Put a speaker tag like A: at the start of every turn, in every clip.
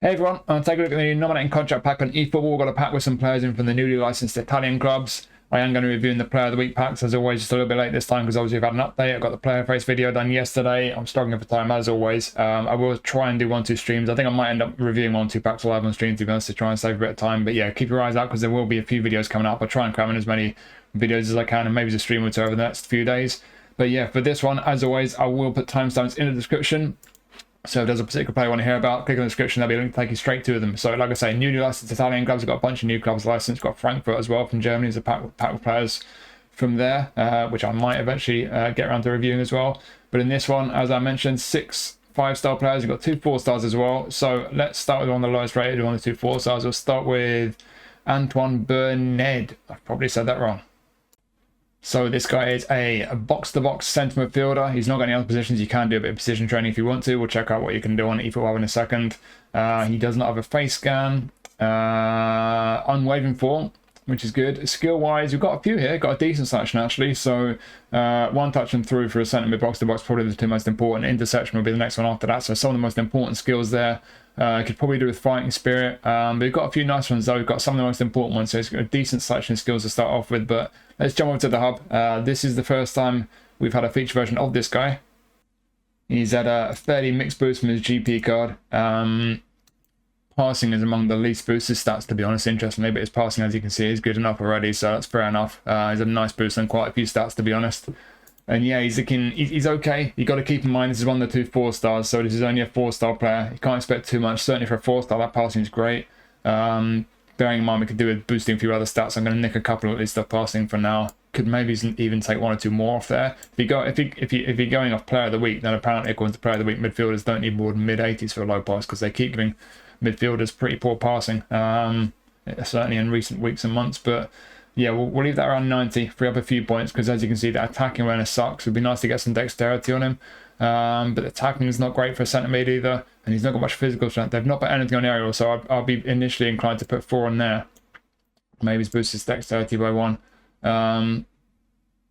A: Hey everyone, I'll take a look at the new nominating contract pack on eFootball. We've got a pack with some players in from the newly licensed Italian clubs. I am going to be reviewing the Player of the Week packs as always, just a little bit late this time because obviously we've had an update. I got the player face video done yesterday. I'm struggling for time as always. I will try and do 1-2 streams. I think I might end up reviewing 1-2 packs live on stream to be honest to try and save a bit of time. But yeah, keep your eyes out because there will be a few videos coming up. I'll try and cram in as many videos as I can and maybe just stream or two over the next few days. But yeah, for this one, as always, I will put timestamps in the description. So if there's a particular player you want to hear about, click on the description, there'll be a link to take you straight to them. So like I say, newly licensed Italian clubs, we've got a bunch of new clubs licensed. We've got Frankfurt as well from Germany, there's a pack with players from there, which I might eventually get around to reviewing as well. But in this one, as I mentioned, 6 5-star players, we've got 2 4-stars as well. So let's start with one of the lowest rated, one of the 2 4-stars. We'll start with Antoine Bernède. I've probably said that wrong. So this guy is a box-to-box centre midfielder. He's not got any other positions. You can do a bit of position training if you want to. We'll check out what you can do on eFootball in a second. He does not have a face scan. Unwavering form, which is good. Skill-wise, we've got a few here. Got a decent selection, actually. So one touch and through for a centre mid box-to-box, probably the 2 most important. Interception will be the next one after that. So some of the most important skills there. Could probably do with fighting spirit. But we've got a few nice ones, though. We've got some of the most important ones. So it's got a decent selection of skills to start off with. But let's jump over to the hub. This is the first time we've had a feature version of this guy. He's at a fairly mixed boost from his GP card. Passing is among the least boosted stats, to be honest, interestingly, but his passing, as you can see, is good enough already, so that's fair enough. He's a nice boost on quite a few stats, to be honest. And yeah, he's okay. You got to keep in mind this is one of the 2 4-stars, so this is only a 4-star player. You can't expect too much. Certainly for a 4-star, that passing is great. Bearing in mind we could do with boosting a few other stats, I'm going to nick a couple at least of passing for now. Could maybe even take 1 or 2 more off there. If you're going off Player of the Week, then apparently according to Player of the Week, midfielders don't need more than mid-80s for a low pass because they keep giving midfielders pretty poor passing. Certainly in recent weeks and months, but. Yeah, we'll leave that around 90, free up a few points, because as you can see, the attacking awareness sucks. It would be nice to get some dexterity on him. But the tackling is not great for a centre mid either, and he's not got much physical strength. They've not put anything on aerial, so I'll be initially inclined to put 4 on there. Maybe he's boosted his dexterity by 1.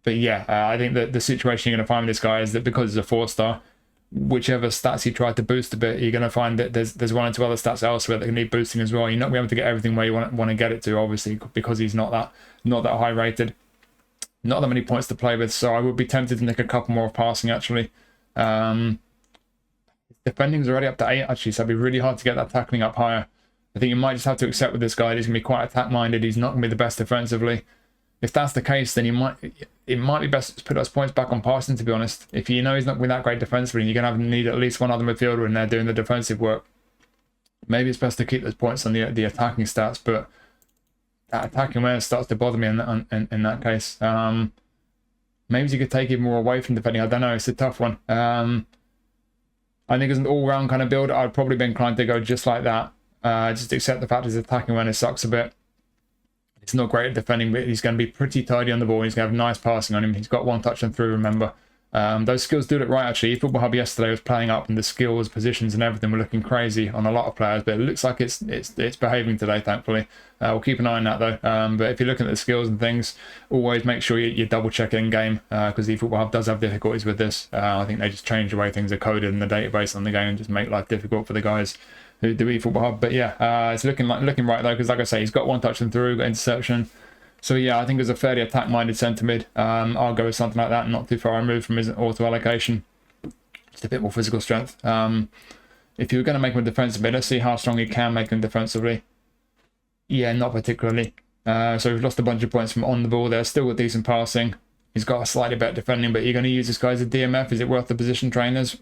A: But yeah, I think that the situation you're going to find with this guy is that because he's a 4-star, whichever stats you try to boost a bit, you're going to find that there's 1 or 2 other stats elsewhere that can need boosting as well. You're not going to be able to get everything where you want to get it to, obviously, because he's not that high rated. Not that many points to play with, so I would be tempted to nick a couple more of passing, actually. Defending's already up to 8, actually, so it'd be really hard to get that tackling up higher. I think you might just have to accept with this guy, he's going to be quite attack-minded. He's not going to be the best defensively. If that's the case, then it might be best to put those points back on passing, to be honest. If you know he's not going to be that great defensively, you're going to need at least 1 other midfielder in there doing the defensive work. Maybe it's best to keep those points on the attacking stats, but that attacking awareness starts to bother me in that case. Maybe you could take it more away from defending. I don't know. It's a tough one. I think as an all-round kind of build, I'd probably be inclined to go just like that. Just accept the fact his attacking awareness sucks a bit. He's not great at defending, but he's going to be pretty tidy on the ball. He's going to have nice passing on him. He's got 1 touch and through, remember. Those skills do look right, actually. eFootball Hub yesterday was playing up, and the skills, positions, and everything were looking crazy on a lot of players, but it looks like it's behaving today, thankfully. We'll keep an eye on that, though. But if you're looking at the skills and things, always make sure you double-check in-game, because eFootball Hub does have difficulties with this. I think they just change the way things are coded in the database on the game and just make life difficult for the guys who do eFootball Hub. But yeah, it's looking right, though, because like I say, he's got 1 touch and through, got interception. So yeah, I think as a fairly attack-minded centre mid, I'll go with something like that, not too far removed from his auto allocation. Just a bit more physical strength. If you were going to make him a defensive mid, let's see how strong you can make him defensively. Yeah, not particularly. So we've lost a bunch of points from on the ball there. Still got decent passing. He's got a slightly better defending, but you're going to use this guy as a DMF. Is it worth the position trainers?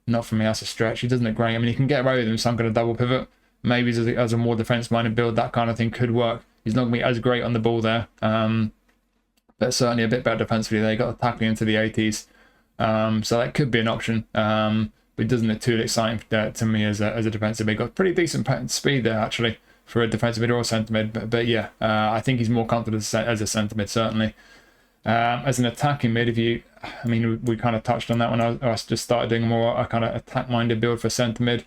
A: Not for me, that's a stretch. He doesn't look great. I mean, you can get away with him, some kind of double pivot. Maybe as a more defense-minded build, that kind of thing could work. He's not going to be as great on the ball there, but certainly a bit better defensively. They got the tackling into the 80s, so that could be an option. But it doesn't look too exciting to me as a defensive mid. Got pretty decent speed there actually for a defensive mid or a centre mid. But yeah, I think he's more comfortable as a centre mid certainly. As an attacking mid, we kind of touched on that when I just started doing more a kind of attack-minded build for centre mid.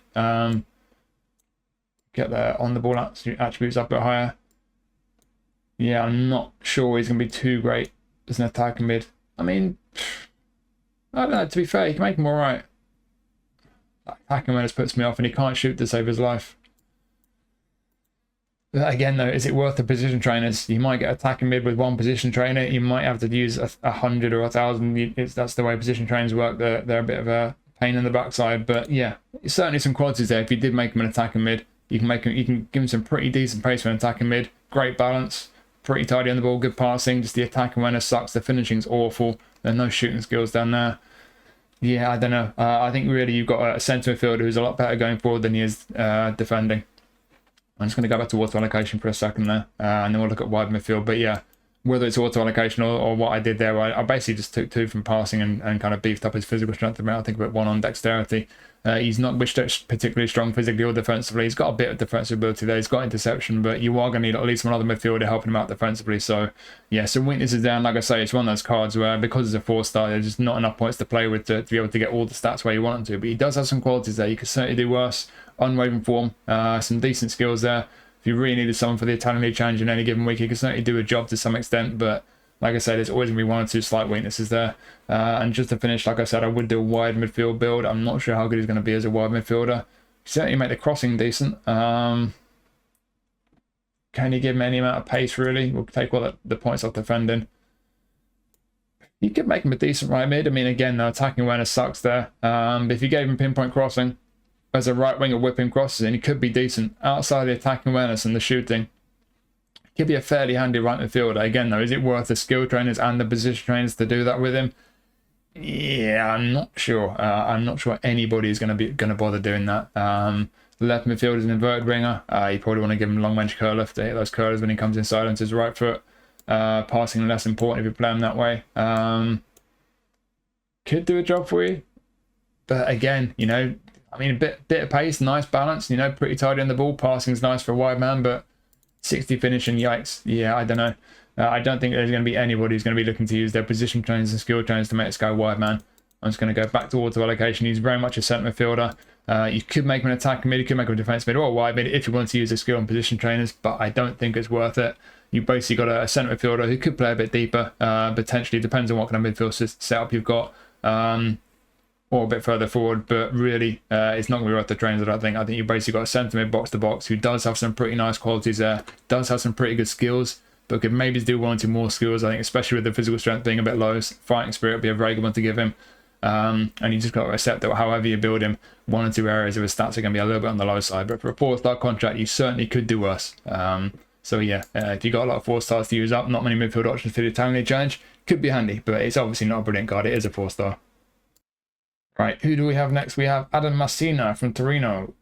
A: Get the on the ball attributes up a bit higher. Yeah, I'm not sure he's going to be too great as an attacking mid. I mean, I don't know, to be fair, you can make him alright. Attacking awareness puts me off, and he can't shoot to save his life. Again, though, is it worth the position trainers? You might get attacking mid with one position trainer. You might have to use 100 or 1,000. That's the way position trainers work. They're a bit of a pain in the backside. But yeah, certainly some qualities there. If you did make him an attacking mid, you can give him some pretty decent pace for an attacking mid. Great balance, pretty tidy on the ball, good passing. Just the attacking awareness sucks. The finishing's awful. There are no shooting skills down there. Yeah, I don't know. I think really you've got a centre midfielder who's a lot better going forward than he is defending. I'm just going to go back to auto allocation for a second there, and then we'll look at wide midfield. But yeah, whether it's auto allocation or what I did there, I basically just took 2 from passing and kind of beefed up his physical strength a bit. I think about 1 on dexterity. He's not particularly strong physically or defensively. He's got a bit of defensive ability there. He's got interception, but you are going to need at least one other midfielder helping him out defensively. So yeah, some weaknesses down. Like I say, it's one of those cards where because it's a 4-star, there's just not enough points to play with to be able to get all the stats where you want him to. But he does have some qualities there. You could certainly do worse. Unwavering form, some decent skills there. If you really needed someone for the Italian League Challenge in any given week, he could certainly do a job to some extent. But like I said, there's always going to be 1 or 2 slight weaknesses there. And just to finish, like I said, I would do a wide midfield build. I'm not sure how good he's going to be as a wide midfielder. Certainly make the crossing decent. Can you give him any amount of pace, really? We'll take all the points off defending. You could make him a decent right mid. I mean, again, the attacking awareness sucks there. But if you gave him pinpoint crossing as a right winger whipping crosses, and he could be decent outside the attacking awareness and the shooting. He could be a fairly handy right midfielder. Again, though, is it worth the skill trainers and the position trainers to do that with him? Yeah, I'm not sure. I'm not sure anybody is going to bother doing that. Left midfielder is an inverted winger. You probably want to give him long range curler to hit those curlers when he comes inside onto his right foot. Passing less important if you play him that way. Could do a job for you, but again, you know, I mean, a bit of pace, nice balance, you know, pretty tidy on the ball. Passing's nice for a wide man, but 60 finishing, yikes. Yeah, I don't know. I don't think there's going to be anybody who's going to be looking to use their position trainers and skill trainers to make this guy wide man. I'm just going to go back to auto allocation. He's very much a centre midfielder. You could make him an attacking mid, you could make him a defence mid or a wide mid if you want to use the skill and position trainers, but I don't think it's worth it. You basically got a centre midfielder who could play a bit deeper, potentially, depends on what kind of midfield setup you've got. Or a bit further forward, but really it's not going to be worth the trains. I don't think. I think you basically got a centre mid box to box who does have some pretty nice qualities there, does have some pretty good skills, but could maybe do 1 or 2 more skills. I think, especially with the physical strength being a bit low, fighting spirit would be a very good one to give him. And you just got to accept that however you build him, 1 or 2 areas of his stats are going to be a little bit on the low side. But for a 4-star contract, you certainly could do worse. So yeah, if you got a lot of 4 stars to use up, not many midfield options for the Italian League Challenge, could be handy. But it's obviously not a brilliant card. It is a 4-star. Right, who do we have next? We have Adam Masina from Torino.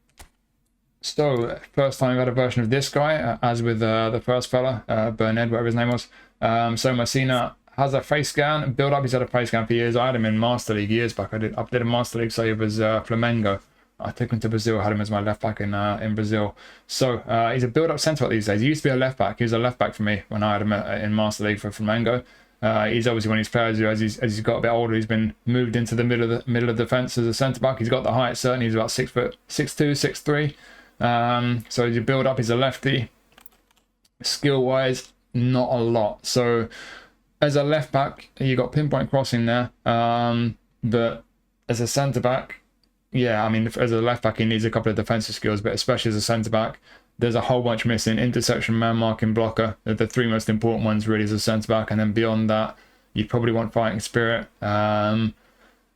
A: So, first time I've had a version of this guy, as with the first fella, Bernède, whatever his name was. So Masina has a face scan, build up. He's had a face scan for years. I had him in Master League years back. I did a Master League save as Flamengo. I took him to Brazil, had him as my left back in Brazil. So he's a build up centre back these days. He used to be a left back. He was a left back for me when I had him in Master League for Flamengo. He's obviously one of these players who, as he's got a bit older, he's been moved into the middle of the defence as a centre back. He's got the height, certainly. He's about 6'2", 6'3". So as you build up, he's a lefty. Skill wise, not a lot. So as a left back, you got pinpoint crossing there. But as a centre back, yeah, I mean, as a left back, he needs a couple of defensive skills, but especially as a centre back, there's a whole bunch missing. Intersection, man marking, blocker. They're the 3 most important ones really as a centre back. And then beyond that, you probably want fighting spirit.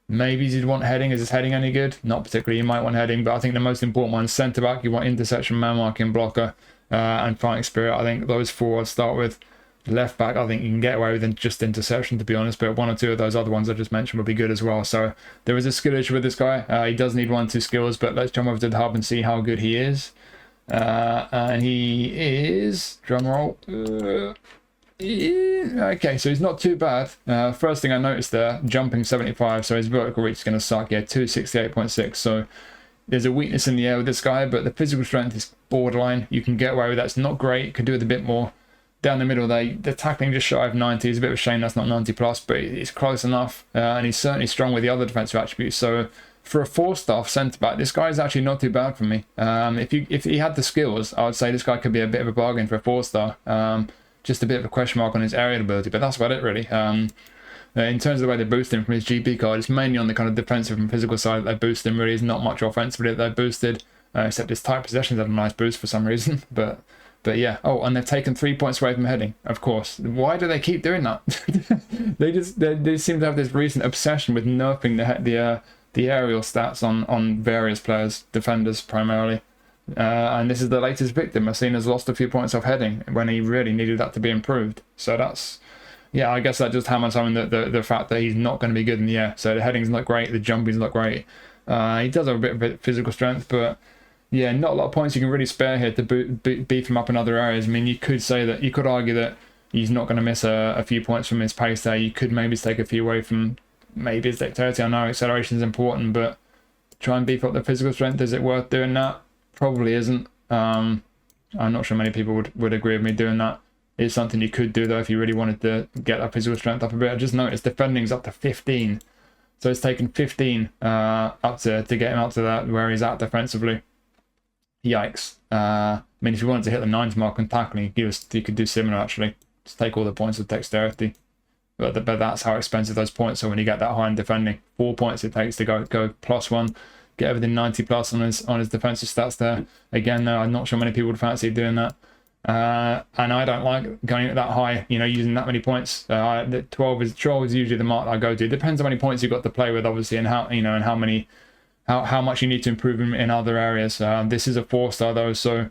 A: Maybe you'd want heading. Is his heading any good? Not particularly. You might want heading, but I think the most important one is centre back. You want intersection, man marking, blocker, and fighting spirit. I think those 4 I'd start with. Left back, I think you can get away with just interception, to be honest, but 1 or 2 of those other ones I just mentioned would be good as well. So there is a skill issue with this guy. He does need 1 or 2 skills, but let's jump over to the hub and see how good he is. And he is, drum roll, okay, so he's not too bad. First thing I noticed there, jumping 75, so his vertical reach is going to suck. Yeah, 268.6. So there's a weakness in the air with this guy, but the physical strength is borderline. You can get away with that. It's not great. Could do with a bit more. Down the middle there, the tackling just shy of 90. It's a bit of a shame that's not 90 plus, but it's close enough. And he's certainly strong with the other defensive attributes. So for a 4-star centre back, this guy is actually not too bad for me. If he had the skills, I would say this guy could be a bit of a bargain for a 4-star. Just a bit of a question mark on his aerial ability, but that's about it really. In terms of the way they boost him from his GP card, it's mainly on the kind of defensive and physical side that they boost him. Really, is not much offensively that they boosted, except his tight possessions had a nice boost for some reason. But yeah. Oh, and they've taken 3 points away from heading. Of course. Why do they keep doing that? they seem to have this recent obsession with nerfing the aerial stats on various players, defenders primarily. And this is the latest victim. Masina's lost a few points off heading when he really needed that to be improved. So that's, yeah, I guess that just hammers home the fact that he's not going to be good in the air. So the heading's not great, the jumping's not great. He does have a bit of physical strength, but yeah, not a lot of points you can really spare here to beef him up in other areas. I mean, you could argue that he's not going to miss a few points from his pace there. You could maybe take a few away from maybe his dexterity. I know acceleration is important, but try and beef up the physical strength. Is it worth doing that? Probably isn't. I'm not sure many people would agree with me doing that. It's something you could do though if you really wanted to get that physical strength up a bit. I just noticed defending's up to 15, so it's taken 15 up to get him up to that where he's at defensively. Yikes. I mean, if you wanted to hit the 9s mark on tackling, you could do similar actually. Just take all the points of dexterity. But that's how expensive those points are when you get that high in defending. 4 points it takes to go +1. Get everything 90 plus on his defensive stats there. Again, though, I'm not sure many people would fancy doing that. And I don't like going that high, using that many points. 12 is usually the mark that I go to. It depends how many points you've got to play with, obviously, and how much you need to improve in other areas. This is a 4-star though, so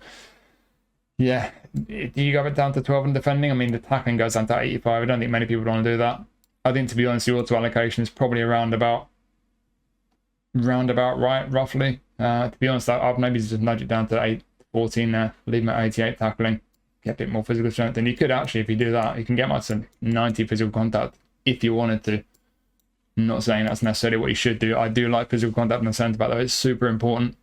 A: yeah. Do you go it down to 12 in defending? I mean, the tackling goes down to 85. I don't think many people would want to do that. I think, to be honest, the auto allocation is probably around about right, roughly. To be honest, I've maybe just nudge it down to 14 there, leave him at 88 tackling, get a bit more physical strength. And you could actually, if you do that, you can get up to 90 physical contact if you wanted to. I'm not saying that's necessarily what you should do. I do like physical contact in the centre back though. It's super important.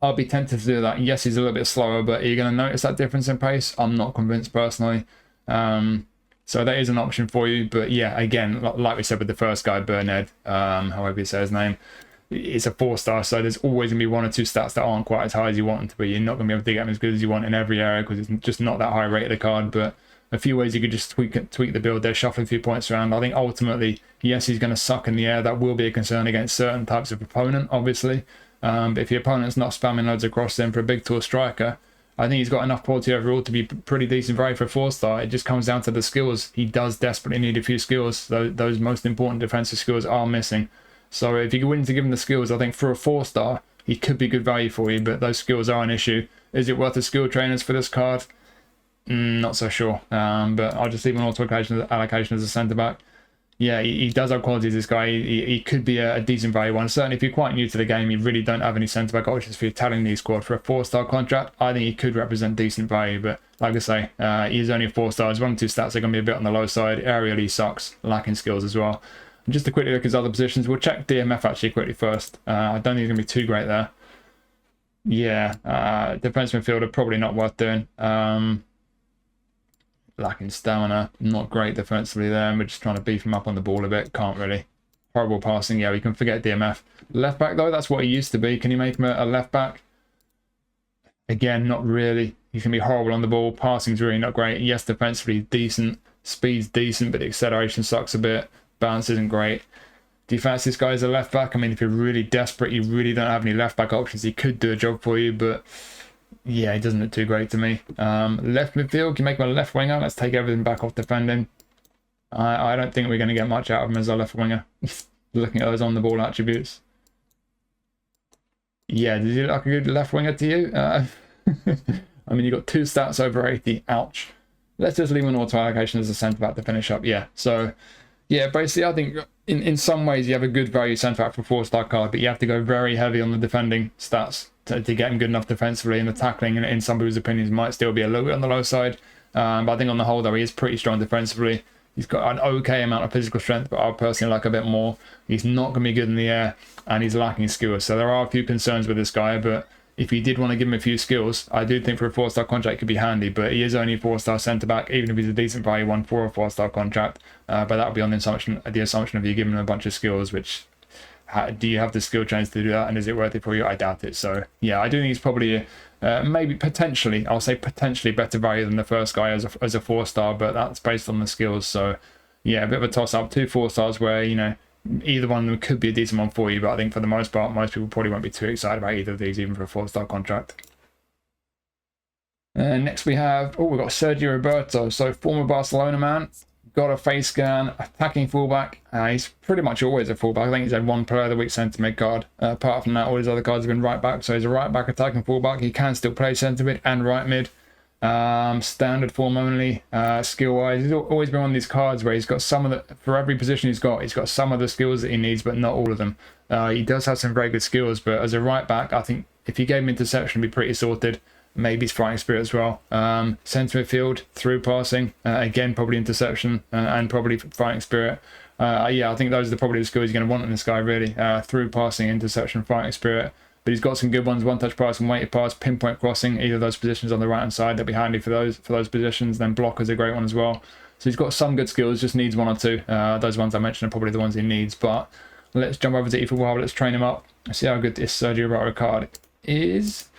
A: I'll be tempted to do that. Yes, he's a little bit slower, but are you going to notice that difference in pace? I'm not convinced personally. So that is an option for you. But yeah, again, like we said with the first guy, Bernède, however you say his name, it's a 4-star. So there's always going to be 1 or 2 stats that aren't quite as high as you want them to be. You're not going to be able to get them as good as you want in every area because it's just not that high rated a card. But a few ways you could just tweak the build there, shuffle a few points around. I think ultimately, yes, he's going to suck in the air. That will be a concern against certain types of opponent, obviously. But if your opponent's not spamming loads across them for a big tall striker, I think he's got enough quality overall to be pretty decent value for a 4-star. It just comes down to the skills. He does desperately need a few skills. Those most important defensive skills are missing. So if you're willing to give him the skills, I think for a 4-star, he could be good value for you, but those skills are an issue. Is it worth the skill trainers for this card? Not so sure. But I'll just leave an auto allocation as a centre-back. Yeah, he does have qualities, this guy. He could be a decent value one. Certainly, if you're quite new to the game, you really don't have any centre-back options for your talent league squad. For a 4-star contract, I think he could represent decent value. But like I say, he's only a 4-star. His 1 or 2 stats are going to be a bit on the low side. Aerially, he sucks, lacking skills as well. And just to quickly look at his other positions, we'll check DMF actually quickly first. I don't think he's going to be too great there. Yeah, defence midfielder, probably not worth doing. Lacking stamina, not great defensively there, and we're just trying to beef him up on the ball a bit. Can't really. Horrible passing, yeah, we can forget DMF. Left back though, that's what he used to be. Can you make him a left back? Again, not really. He can be horrible on the ball. Passing's really not great. Yes, defensively decent. Speed's decent, but the acceleration sucks a bit. Balance isn't great. Do you fancy this guy as a left back? I mean, if you're really desperate, you really don't have any left back options, he could do a job for you, but yeah, he doesn't look too great to me. Left midfield, can you make him a left winger? Let's take everything back off defending. I don't think we're going to get much out of him as a left winger. Looking at those on the ball attributes. Yeah, does he look like a good left winger to you? I mean, you got 2 stats over 80. Ouch. Let's just leave an auto allocation as a centre back to finish up. Yeah, so yeah, basically, I think in some ways you have a good value centre back for 4-star card, but you have to go very heavy on the defending stats to get him good enough defensively, and the tackling, in some people's opinions, might still be a little bit on the low side. But I think on the whole, though, he is pretty strong defensively. He's got an okay amount of physical strength, but I personally like a bit more. He's not going to be good in the air, and he's lacking skills. So there are a few concerns with this guy, but if you did want to give him a few skills, I do think for a 4-star contract it could be handy, but he is only a 4-star centre-back, even if he's a decent value one for a 4-star contract. But that would be on the assumption of you giving him a bunch of skills, which... do you have the skill chains to do that, and is it worth it for you? I doubt it. So yeah, I do think he's probably maybe potentially better value than the first guy as a 4-star, but that's based on the skills. So yeah, a bit of a toss-up. 2 4-stars where, you know, either one of them could be a decent one for you, but I think for the most part, most people probably won't be too excited about either of these, even for a 4-star contract. And next we have, we've got Sergi Roberto. So former Barcelona man, got a face scan, attacking fullback. He's pretty much always a fullback. I think he's had 1 player of the week centre mid card. Apart from that, all his other cards have been right back. So he's a right back attacking fullback. He can still play centre mid and right mid. Standard form only, skill wise. He's always been one of these cards where he's got some of the, for every position he's got some of the skills that he needs, but not all of them. He does have some very good skills, but as a right back, I think if you gave him interception, he'd be pretty sorted. Maybe his fighting spirit as well. Centre midfield, through passing, again, probably interception and probably fighting spirit. Yeah, I think those are probably the skills you're going to want in this guy, really. Through passing, interception, fighting spirit. But he's got some good ones: one-touch passing, weighted pass, pinpoint crossing. Either of those positions on the right-hand side, that'll be handy for those positions. Then blocker's a great one as well. So he's got some good skills, just needs 1 or 2. Those ones I mentioned are probably the ones he needs. But let's jump over to eFootball. Let's train him up. See how good this Sergi Roberto card is.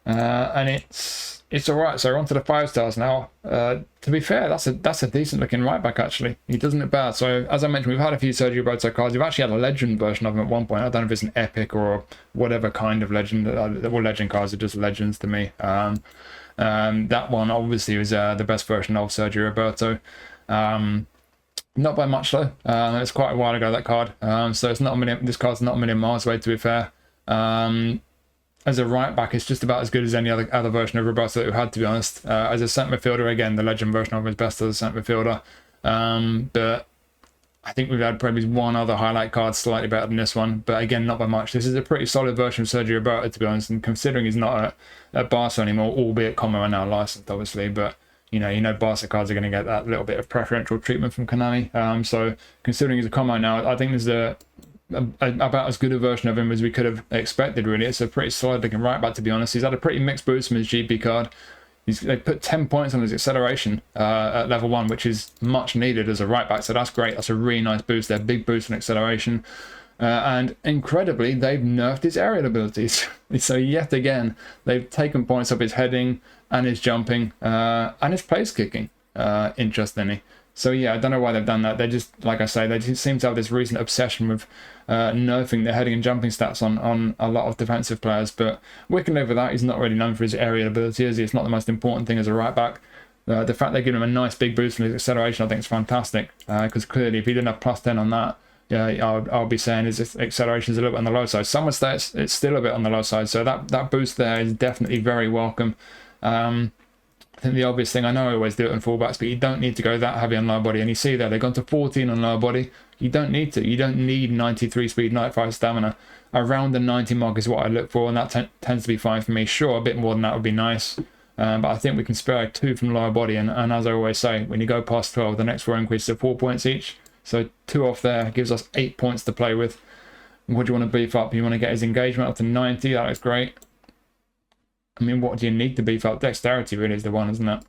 A: And it's all right. So we're on to the 5 stars now. To be fair, that's a decent looking right back actually. He doesn't look bad. So as I mentioned, we've had a few Sergi Roberto cards. We've actually had a legend version of him at one point. I don't know if it's an epic or whatever kind of legend. Well, legend cards are just legends to me. That one obviously was the best version of Sergi Roberto. Not by much though. It's quite a while ago, that card. So it's not a million. This card's not a million miles away, to be fair. As a right back, it's just about as good as any other version of Roberto that we've had, to be honest. As a centre midfielder, again, the legend version of him is best as a centre midfielder. But I think we've had probably 1 other highlight card slightly better than this one. But again, not by much. This is a pretty solid version of Sergi Roberto, to be honest. And considering he's not at Barca anymore, albeit Como are now licensed, obviously. But you know, Barca cards are going to get that little bit of preferential treatment from Konami. So considering he's a Como now, I think there's about as good a version of him as we could have expected, really. It's a pretty solid looking right back, to be honest. He's had a pretty mixed boost from his GP card. They put 10 points on his acceleration at level 1, which is much needed as a right back, so that's great. That's a really nice boost there, big boost in acceleration. And incredibly, they've nerfed his aerial abilities. So yet again, they've taken points off his heading and his jumping and his place kicking, interestingly. So yeah, I don't know why they've done that. They just, like I say, they just seem to have this recent obsession with nerfing their heading and jumping stats on a lot of defensive players. But we can live with that. He's not really known for his aerial ability, is he? It's not the most important thing as a right back. The fact they give him a nice big boost in his acceleration, I think is fantastic. Because clearly, if he didn't have +10 on that, I'll be saying his acceleration is a little bit on the low side. Some would say it's still a bit on the low side. So that boost there is definitely very welcome. I think the obvious thing, I know I always do it on fullbacks, but you don't need to go that heavy on lower body. And you see there, they've gone to 14 on lower body. You don't need to. You don't need 93 speed, 95 stamina. Around the 90 mark is what I look for, and that tends to be fine for me. Sure, a bit more than that would be nice. But I think we can spare 2 from lower body. And as I always say, when you go past 12, the next 4 increases to 4 points each. So 2 off there gives us 8 points to play with. What do you want to beef up? You want to get his engagement up to 90. That looks great. I mean, what do you need to beef up? Dexterity really is the one, isn't it?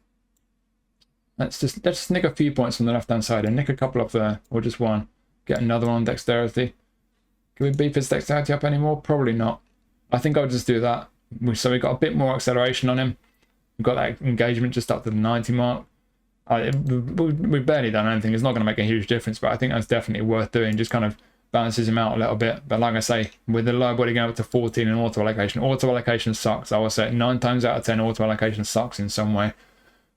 A: Let's nick a few points from the left-hand side and nick a couple up there, or just 1. Get another one on dexterity. Can we beef his dexterity up anymore? Probably not. I think I'll just do that. So we got a bit more acceleration on him. We've got that engagement just up to the 90 mark. We've barely done anything. It's not going to make a huge difference, but I think that's definitely worth doing. Just kind of balances him out a little bit. But like I say, with the lower body going up to 14 in auto allocation sucks. I will say 9 times out of 10 auto allocation sucks in some way.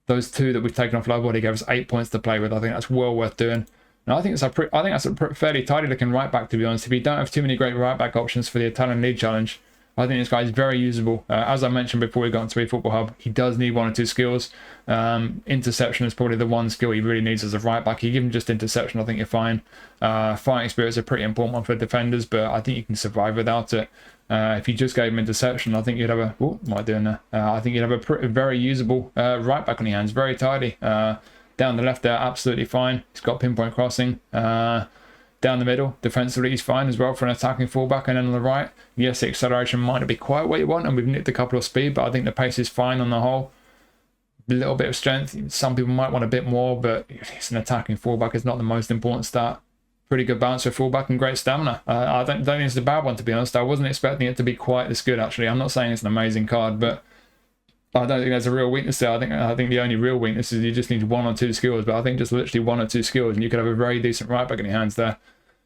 A: Those 2 that we've taken off lower body gave us 8 points to play with. I think that's well worth doing. And I think that's a fairly tidy looking right back, to be honest. If you don't have too many great right back options for the Italian League Challenge, I think this guy is very usable. As I mentioned before we got into eFootball Hub, he does need 1 or 2 skills. Interception is probably the one skill he really needs as a right back. You give him just interception, I think you're fine. Fighting spirit is a pretty important one for defenders, but I think you can survive without it. If you just gave him interception, I think you'd have I think you'd have a very usable right back on your hands, very tidy. Down the left there, absolutely fine. He's got pinpoint crossing. Down the middle, defensively, he's fine as well for an attacking fullback. And then on the right, yes, the acceleration might not be quite what you want, and we've nicked a couple of speed, but I think the pace is fine on the whole. A little bit of strength. Some people might want a bit more, but it's an attacking fullback. It's not the most important stat. Pretty good balance for fullback and great stamina. I don't think it's a bad one, to be honest. I wasn't expecting it to be quite this good, actually. I'm not saying it's an amazing card, but I don't think there's a real weakness there. I think the only real weakness is you just need 1 or 2 skills, but I think just literally 1 or 2 skills and you could have a very decent right back in your hands there.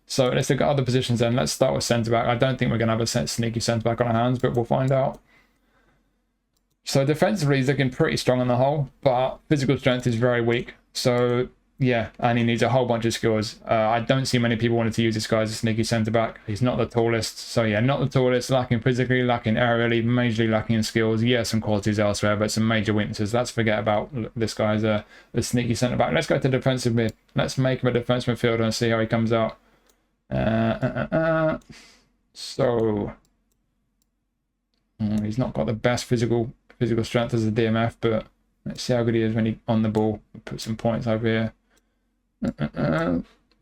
A: So let's look at other positions then. Let's start with centre back. I don't think we're going to have a sneaky centre back on our hands, but we'll find out. So defensively, he's looking pretty strong on the whole, but physical strength is very weak. So yeah, and he needs a whole bunch of skills. I don't see many people wanting to use this guy as a sneaky centre back. He's not the tallest. So yeah, not the tallest, lacking physically, lacking aerially, majorly lacking in skills. Yeah, some qualities elsewhere, but some major weaknesses. Let's forget about this guy as a sneaky centre back. Let's go to defensive mid. Let's make him a defensive midfielder and see how he comes out. So he's not got the best physical strength as a DMF, but let's see how good he is when he's on the ball. We'll put some points over here.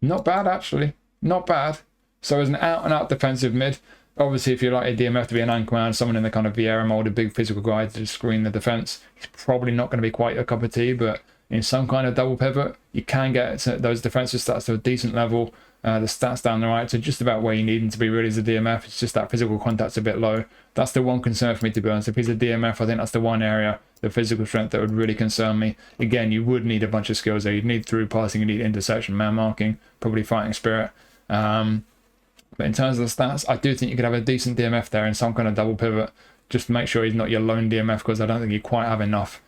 A: Not bad, actually. Not bad. So as an out-and-out defensive mid, obviously if you like a DMF to be an anchor man, someone in the kind of Vieira molded big physical guy to screen the defense, he's probably not going to be quite a cup of tea, but in some kind of double pivot, you can get those defensive stats to a decent level. The stats down the right to just about where you need him to be really as a DMF. It's just that physical contact's a bit low. That's the one concern for me, to be honest. If he's a DMF, I think that's the one area, the physical strength, that would really concern me. Again, you would need a bunch of skills there. You'd need through passing, you need interception, man marking, probably fighting spirit. But in terms of the stats, I do think you could have a decent DMF there in some kind of double pivot. Just to make sure he's not your lone DMF, because I don't think you quite have enough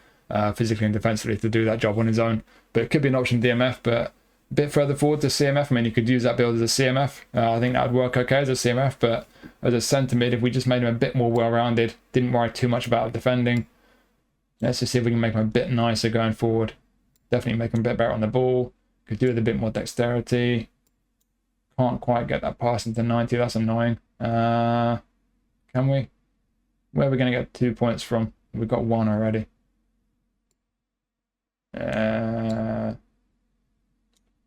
A: physically and defensively to do that job on his own. But it could be an option DMF, but a bit further forward to CMF. I mean, you could use that build as a CMF. I think that would work okay as a CMF, but as a centre mid, if we just made him a bit more well-rounded, didn't worry too much about defending, let's just see if we can make him a bit nicer going forward. Definitely make him a bit better on the ball. Could do with a bit more dexterity. Can't quite get that pass into 90. That's annoying. Can we? Where are we going to get 2 points from? We've got 1 already.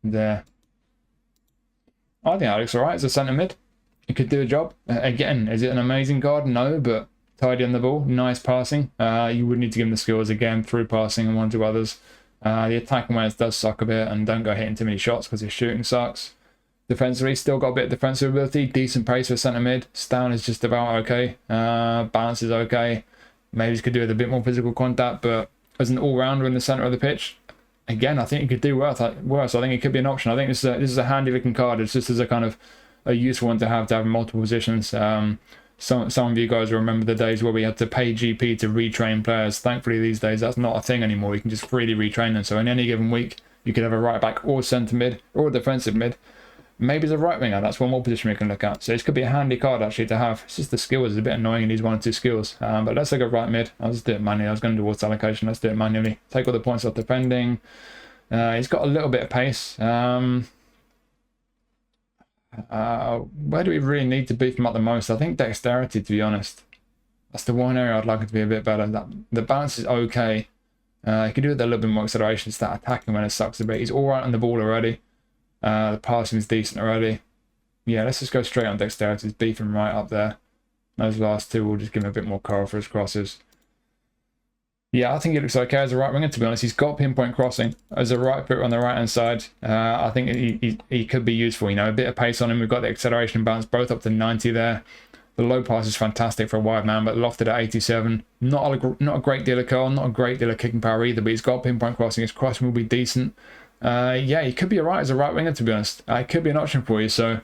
A: There. I think that looks alright as a centre mid. It could do a job. Again, is it an amazing card? No, but tidy on the ball, nice passing. You would need to give him the skills again through passing and 1 to others. The attacking awareness does suck a bit, and don't go hitting too many shots because his shooting sucks. Defensively, still got a bit of defensive ability, decent pace for centre mid. Stamina is just about okay. Balance is okay. Maybe he could do with a bit more physical contact, but as an all-rounder in the centre of the pitch, again, I think he could do worse. I think it could be an option. I think this is a handy-looking card. It's just as a kind of a useful one to have in multiple positions. Some of you guys will remember the days where we had to pay GP to retrain players. Thankfully, these days, that's not a thing anymore. You can just freely retrain them. So in any given week, you could have a right back or centre mid or a defensive mid. Maybe the right winger. That's one more position we can look at. So this could be a handy card actually to have. It's just the skills is a bit annoying in these 1 or 2 skills. But let's look at right mid. I'll just do it manually. I was going to do auto allocation. Let's do it manually. Take all the points off defending. He's got a little bit of pace. Where do we really need to beef him up the most? I think dexterity, to be honest. That's the one area I'd like it to be a bit better. The balance is okay. He could do with a little bit more acceleration. Start attacking when it sucks a bit. He's all right on the ball already. The passing is decent already. Yeah, let's just go straight on dexterity. Beef him right up there. Those last 2 will just give him a bit more cover for his crosses. Yeah, I think he looks okay as a right winger, to be honest. He's got pinpoint crossing as a right footer on the right hand side. I think he could be useful. You know, a bit of pace on him. We've got the acceleration and balance both up to 90 there. The low pass is fantastic for a wide man, but lofted at 87. Not a great deal of curl, not a great deal of kicking power either, but he's got pinpoint crossing. His crossing will be decent. Yeah, he could be alright as a right winger, to be honest. It could be an option for you. So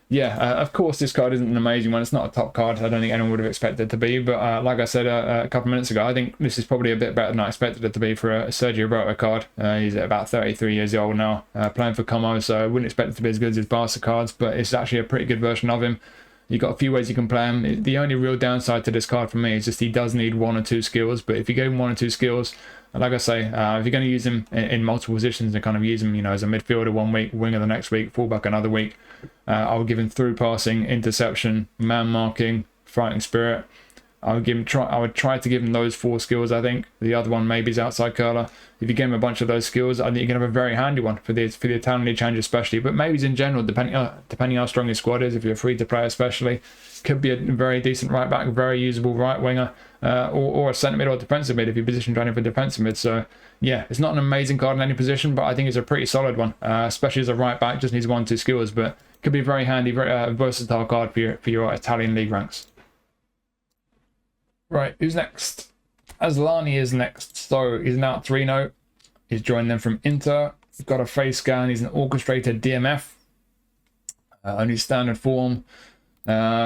A: yeah, of course this card isn't an amazing one. It's not a top card. I don't think anyone would have expected it to be, but like I said a couple of minutes ago, I think this is probably a bit better than I expected it to be for a Sergi Roberto card. He's about 33 years old now, playing for Como, so I wouldn't expect it to be as good as his Barca cards, but it's actually a pretty good version of him. You've got a few ways you can play him. The only real downside to this card for me is just he does need 1 or 2 skills, but if you give him 1 or 2 skills, like I say, if you're going to use him in multiple positions and kind of use him, you know, as a midfielder 1 week, winger the next week, fullback another week, I would give him through passing, interception, man marking, fighting spirit. I would try to give him those 4 skills. I think the other one maybe is outside curler. If you give him a bunch of those skills, I think you're gonna have a very handy one for the Italian League Challenge especially. But maybe in general, depending how strong your squad is, if you're free to play especially, could be a very decent right back, very usable right winger, or a centre mid or defensive mid if you're position training for defensive mid. So yeah, it's not an amazing card in any position, but I think it's a pretty solid one, especially as a right back. Just needs 1 or 2 skills, but could be a very handy, very versatile card for your Italian league ranks. Right, who's next? Asllani is next. So he's now at 3-0. He's joined them from Inter. He's got a face scan. He's an orchestrated DMF. Only standard form.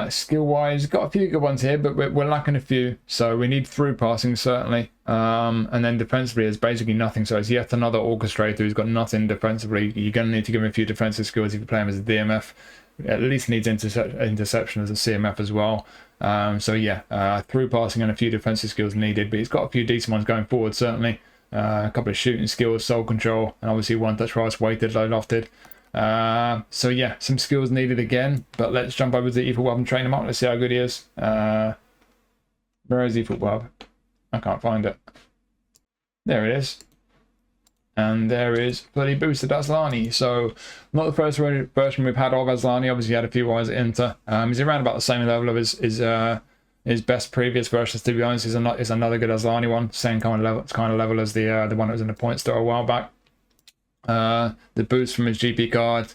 A: Skill-wise, got a few good ones here, but we're lacking a few. So we need through passing, certainly. And then defensively, there's basically nothing. So it's yet another orchestrator who's got nothing defensively. You're going to need to give him a few defensive skills if you play him as a DMF. At least needs interception as a CMF as well. So yeah, through passing and a few defensive skills needed, but he's got a few decent ones going forward, certainly. A couple of shooting skills, soul control, and obviously one touch pass, weighted, low lofted. So yeah, some skills needed again, but let's jump over to eFootball and train him up. Let's see how good he is. Where is eFootball? I can't find it. There it is. And there is bloody boosted Asllani. So not the first version we've had of Asllani. Obviously he had a few while at Inter. He's around about the same level of his best previous versions, to be honest. Is another good Asllani one. Same kind of level as the one that was in the point store a while back. The boost from his GP card,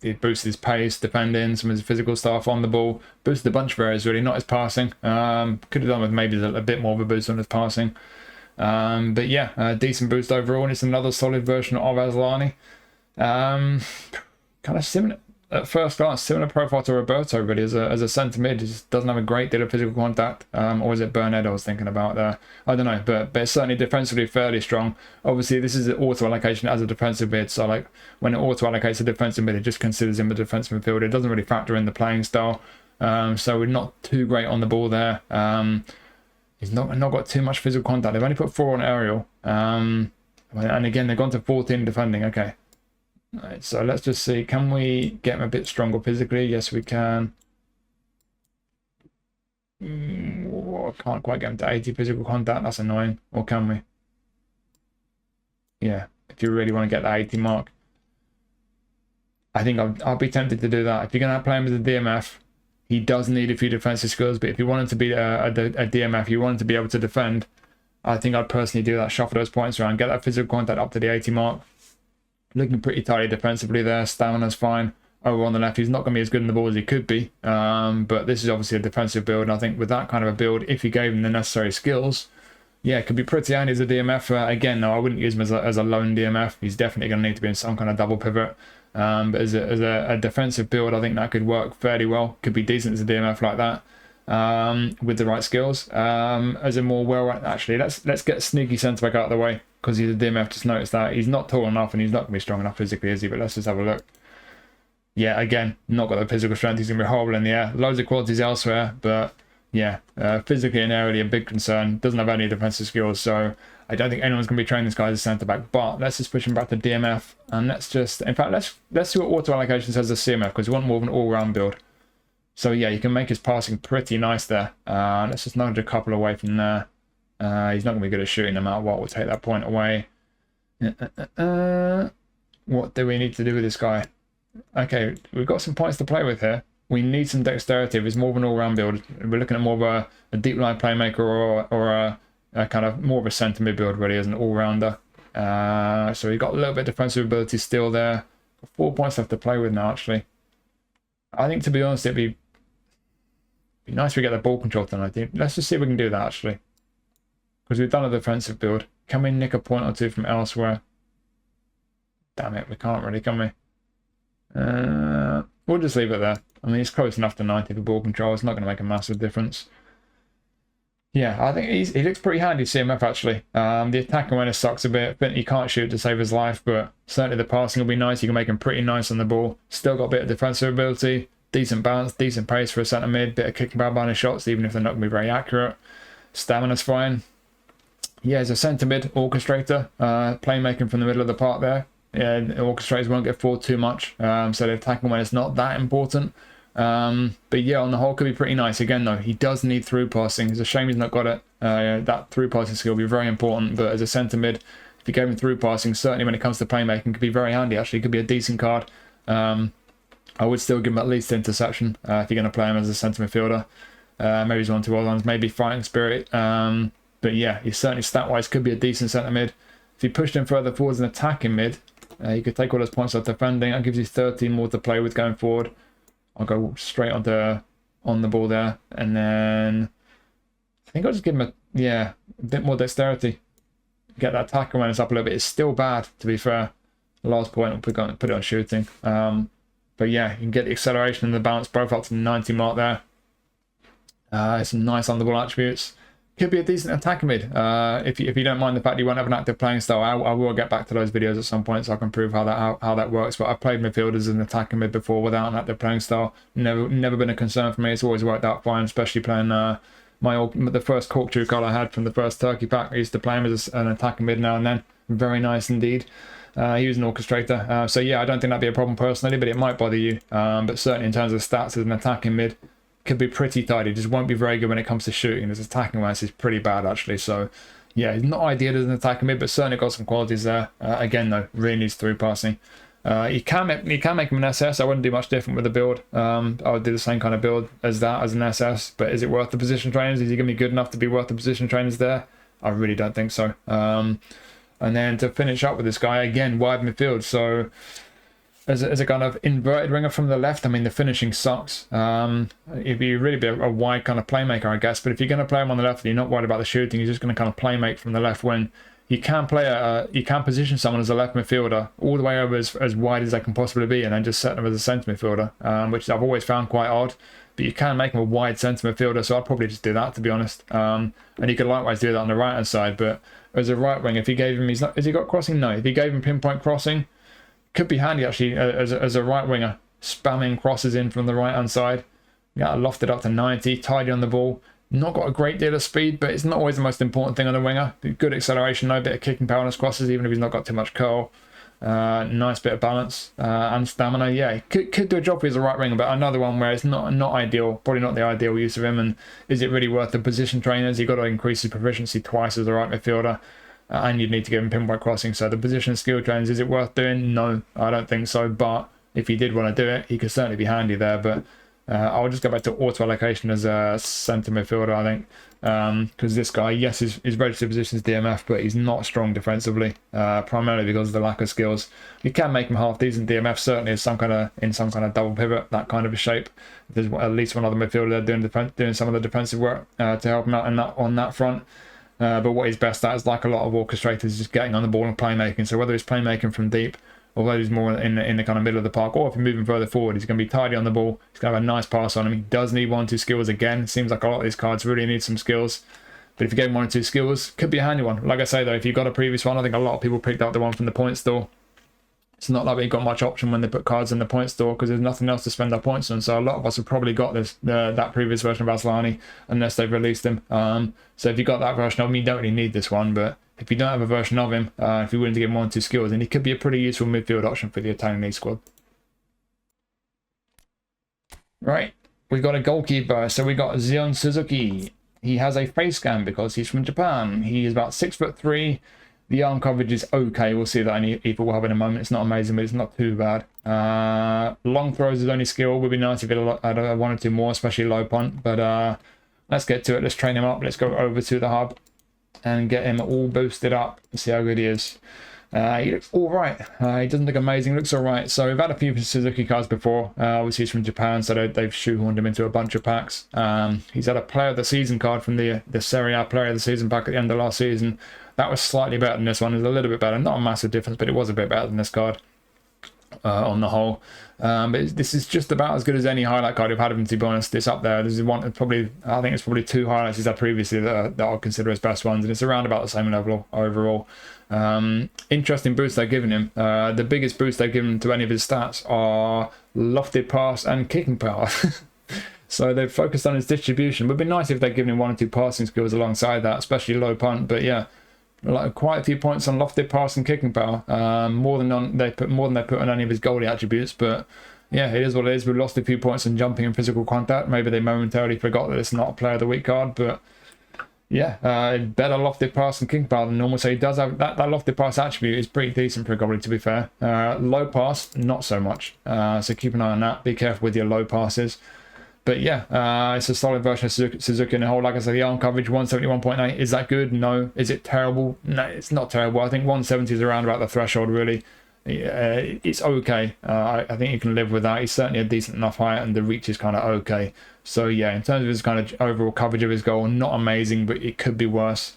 A: he boosted his pace, defending, some of his physical stuff on the ball, boosted a bunch of areas really, not his passing. Could have done with maybe a bit more of a boost on his passing. But yeah, decent boost overall, and it's another solid version of Asllani. Kind of similar at first glance, similar profile to Roberto, really, as a centre mid. He just doesn't have a great deal of physical contact. Or is it Bernède I was thinking about there? I don't know, but it's certainly defensively fairly strong. Obviously, this is an auto allocation as a defensive mid, so like when it auto allocates a defensive mid, it just considers him a defensive midfielder. It doesn't really factor in the playing style. So we're not too great on the ball there. He's not got too much physical contact. They've only put 4 on aerial. And again, they've gone to 14 defending. Okay. Right, so let's just see. Can we get him a bit stronger physically? Yes, we can. I can't quite get him to 80 physical contact. That's annoying. Or can we? Yeah, if you really want to get that 80 mark. I think I'll be tempted to do that. If you're going to play him as a DMF, he does need a few defensive skills, but if you want him to be a DMF, you want him to be able to defend, I think I'd personally do that, shuffle those points around, get that physical contact up to the 80 mark. Looking pretty tidy defensively there, stamina's fine. Over on the left, he's not going to be as good in the ball as he could be, but this is obviously a defensive build, and I think with that kind of a build, if you gave him the necessary skills, yeah, it could be pretty handy as a DMF. Again, no, I wouldn't use him as a lone DMF. He's definitely going to need to be in some kind of double pivot. But as a defensive build, I think that could work fairly well. Could be decent as a DMF like that, with the right skills. As a more actually, let's get sneaky centre back out of the way, because he's a DMF. Just noticed that he's not tall enough and he's not going to be strong enough physically, is he? But let's just have a look. Yeah, again, not got the physical strength. He's going to be horrible in the air. Loads of qualities elsewhere, but yeah, physically and aerially a big concern. Doesn't have any defensive skills, so I don't think anyone's going to be training this guy as a centre back. But let's just push him back to DMF, and let's just, in fact, let's see what auto allocation says as CMF, because we want more of an all-round build. So yeah, you can make his passing pretty nice there. Let's just nudge a couple away from there. He's not going to be good at shooting no matter what. We'll take that point away. What do we need to do with this guy? Okay, we've got some points to play with here. We need some dexterity. If it's more of an all-round build, we're looking at more of a deep line playmaker or a kind of more of a centre mid build really as an all-rounder. So we've got a little bit of defensive ability still there. 4 points left to play with now, actually. I think, to be honest, it'd be nice if we get the ball control tonight. Let's just see if we can do that, actually. Because we've done a defensive build. Can we nick a point or two from elsewhere? Damn it, we can't really, can we? We'll just leave it there. I mean, it's close enough to 90 for ball control. It's not going to make a massive difference. Yeah, I think he looks pretty handy, CMF, actually. The attacking awareness sucks a bit. He can't shoot to save his life, but certainly the passing will be nice. You can make him pretty nice on the ball. Still got a bit of defensive ability. Decent balance, decent pace for a centre mid. Bit of kicking back behind his shots, even if they're not going to be very accurate. Stamina's fine. Yeah, as a centre mid orchestrator, playmaking from the middle of the park there. Yeah, orchestrators won't get forward too much, so the attacking when it's not that important. But yeah, on the whole, could be pretty nice. Again, though, he does need through passing. It's a shame he's not got it. That through passing skill will be very important. But as a centre mid, if you gave him through passing, certainly when it comes to playmaking, could be very handy. Actually, could be a decent card. I would still give him at least interception if you're going to play him as a centre midfielder. Maybe he's 1-2 ones, maybe fighting spirit. But yeah, he certainly stat-wise could be a decent centre mid. If you pushed him further forwards and attacking mid, you could take all those points off defending. That gives you 13 more to play with going forward. I'll go straight on the ball there, and then I think I'll just give him a bit more dexterity. Get that attack awareness up a little bit. It's still bad, to be fair. The last point, we'll put it on shooting. But yeah, you can get the acceleration and the balance both up to the 90 mark there. Some nice on the ball attributes. Could be a decent attacker mid. If you don't mind the fact you won't have an active playing style, I will get back to those videos at some point so I can prove how that works. But I've played midfielders as an attacker mid before without an active playing style. Never been a concern for me. It's always worked out fine, especially playing the first Cork True card I had from the first Turkey pack. I used to play him as an attacking mid now and then. Very nice indeed. He was an orchestrator. So yeah, I don't think that'd be a problem personally, but it might bother you. But certainly in terms of stats as an attacking mid, could be pretty tidy. Just won't be very good when it comes to shooting. His attacking awareness is pretty bad actually. So yeah, he's not ideal as an attacking mid, but certainly got some qualities there. Again though, really needs through passing. You can make him an SS. I wouldn't do much different with the build. I would do the same kind of build as that as an SS. But is it worth the position trainers? Is he going to be good enough to be worth the position trainers there? I really don't think so. And then to finish up with this guy, again, wide midfield. So as a kind of inverted winger from the left, I mean, the finishing sucks. If you really be a wide kind of playmaker, I guess. But if you're going to play him on the left and you're not worried about the shooting, you're just going to kind of playmate from the left wing. You can position someone as a left midfielder all the way over as wide as they can possibly be, and then just set them as a centre midfielder, which I've always found quite odd. But you can make him a wide centre midfielder, so I'd probably just do that, to be honest. And you could likewise do that on the right hand side. But as a right wing, if you gave him, has he got crossing? No. If you gave him pinpoint crossing, could be handy actually as a right winger, spamming crosses in from the right hand side. Yeah, lofted up to 90, tidy on the ball. Not got a great deal of speed, but it's not always the most important thing on a winger. Good acceleration, no bit of kicking power on his crosses, even if he's not got too much curl. Nice bit of balance and stamina. Yeah, he could do a job for you as a right winger, but another one where it's not ideal, probably not the ideal use of him. And is it really worth the position trainers? You've got to increase his proficiency twice as a right midfielder, and you'd need to give him pinpoint crossing. So the position skill trainers, is it worth doing? No, I don't think so. But if he did want to do it, he could certainly be handy there. But I'll just go back to auto allocation as a centre midfielder, I think, because this guy, yes, his registered position is DMF, but he's not strong defensively, primarily because of the lack of skills. You can make him half decent DMF, certainly as some kind of double pivot, that kind of a shape. There's at least one other midfielder there doing some of the defensive work to help him out on that front. But what he's best at is, like a lot of orchestrators, is just getting on the ball and playmaking. So whether he's playmaking from deep, although he's more in the kind of middle of the park, or if you're moving further forward, he's going to be tidy on the ball. He's going to have a nice pass on him. He does need 1 or 2 skills again. It seems like a lot of these cards really need some skills. But if you gave him 1 or 2 skills, could be a handy one. Like I say, though, if you've got a previous one, I think a lot of people picked up the one from the point store. It's not like we've got much option when they put cards in the point store, because there's nothing else to spend our points on. So a lot of us have probably got that previous version of Asllani, unless they've released him. So if you got that version of him, you don't really need this one. But if you don't have a version of him, if you're willing to give him 1 or 2 skills, then he could be a pretty useful midfield option for the Italian League squad. Right, we've got a goalkeeper. So we got Zion Suzuki. He has a face scan because he's from Japan. He is about 6'3". The arm coverage is okay. We'll see that in eFootball Hub in a moment. It's not amazing, but it's not too bad. Long throws is only skill. Would be nice if it had 1 or 2 more, especially low punt. But let's get to it. Let's train him up. Let's go over to the hub and get him all boosted up and see how good he is. He looks all right. He doesn't look amazing. He looks all right. So we've had a few Suzuki cards before. Obviously he's from Japan, so they've shoehorned him into a bunch of packs. He's had a Player of the Season card from the Serie A Player of the Season pack at the end of last season. That was slightly better than this one. It was a little bit better. Not a massive difference, but it was a bit better than this card on the whole. But this is just about as good as any highlight card we've had of him, to be honest. It's up there. This is one, probably, I think it's probably 2 highlights he's had previously that I'll consider his best ones, and it's around about the same level overall. Interesting boost they're giving him. The biggest boost they've given to any of his stats are lofted pass and kicking power. So they've focused on his distribution. Would be nice if they'd given him 1 or 2 passing skills alongside that, especially low punt. But yeah, like quite a few points on lofted pass and kicking power, more than they put on any of his goalie attributes. But yeah, it is what it is. We lost a few points on jumping and physical contact. Maybe they momentarily forgot that it's not a Player of the Week card, but yeah, better lofted pass and kicking power than normal. So he does have that lofted pass attribute is pretty decent for a goalie, to be fair. Low pass, not so much. So keep an eye on that. Be careful with your low passes. But yeah, it's a solid version of Suzuki in the whole. Like I said, the arm coverage 171.8. Is that good? No. Is it terrible? No, it's not terrible. I think 170 is around about the threshold, really. It's okay. I think you can live with that. He's certainly a decent enough height, and the reach is kind of okay. So yeah, in terms of his kind of overall coverage of his goal, not amazing, but it could be worse.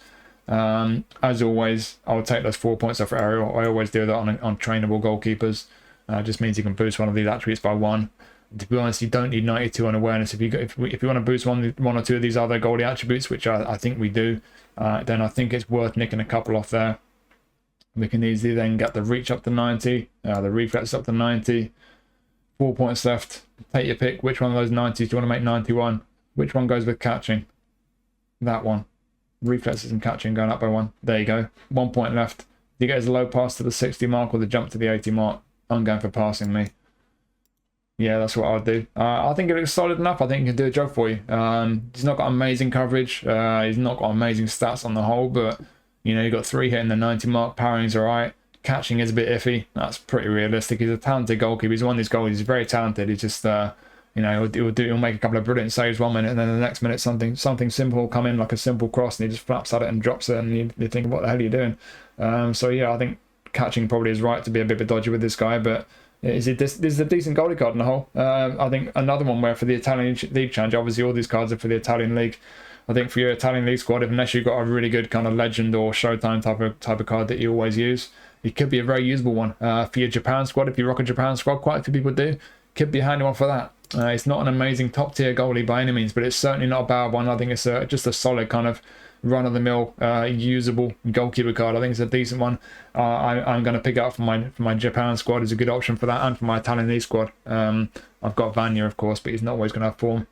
A: As always, I'll take those 4 points off aerial. I always do that on trainable goalkeepers. Just means you can boost one of these attributes by 1. To be honest, you don't need 92 on awareness. If you want to boost one or two of these other goalie attributes, which I think we do, then I think it's worth nicking a couple off there. We can easily then get the reach up to 90, the reflex up to 90. 4 points left. Take your pick. Which one of those 90s do you want to make 91? Which one goes with catching? That one. Reflexes and catching going up by 1. There you go. 1 point left. Do you get his low pass to the 60 mark or the jump to the 80 mark? I'm going for passing me. Yeah, that's what I'll do. I think it looks solid enough. I think he can do a job for you. He's not got amazing coverage. He's not got amazing stats on the whole, but you know, you got 3 hitting the 90 mark. Powering's alright. Catching is a bit iffy. That's pretty realistic. He's a talented goalkeeper. He's one of these goalies. He's very talented. He's just, you know, he'll make a couple of brilliant saves 1 minute, and then the next minute something simple will come in, like a simple cross, and he just flaps at it and drops it, and you think, what the hell are you doing? So yeah, I think catching probably is right to be a bit of a dodgy with this guy, but this is a decent goalie card on the whole. I think another one where for the Italian League Challenge, obviously all these cards are for the Italian League. I think for your Italian League squad, unless you've got a really good kind of legend or Showtime type of card that you always use, it could be a very usable one. For your Japan squad, if you rock a Japan squad, quite a few people do, could be a handy one for that. It's not an amazing top tier goalie by any means, but it's certainly not a bad one. I think it's just a solid kind of run-of-the-mill usable goalkeeper card. I think it's a decent one. I'm going to pick it up for my Japan squad. It's a good option for that, and for my Italian League squad. I've got Vanya, of course, but he's not always going to have form.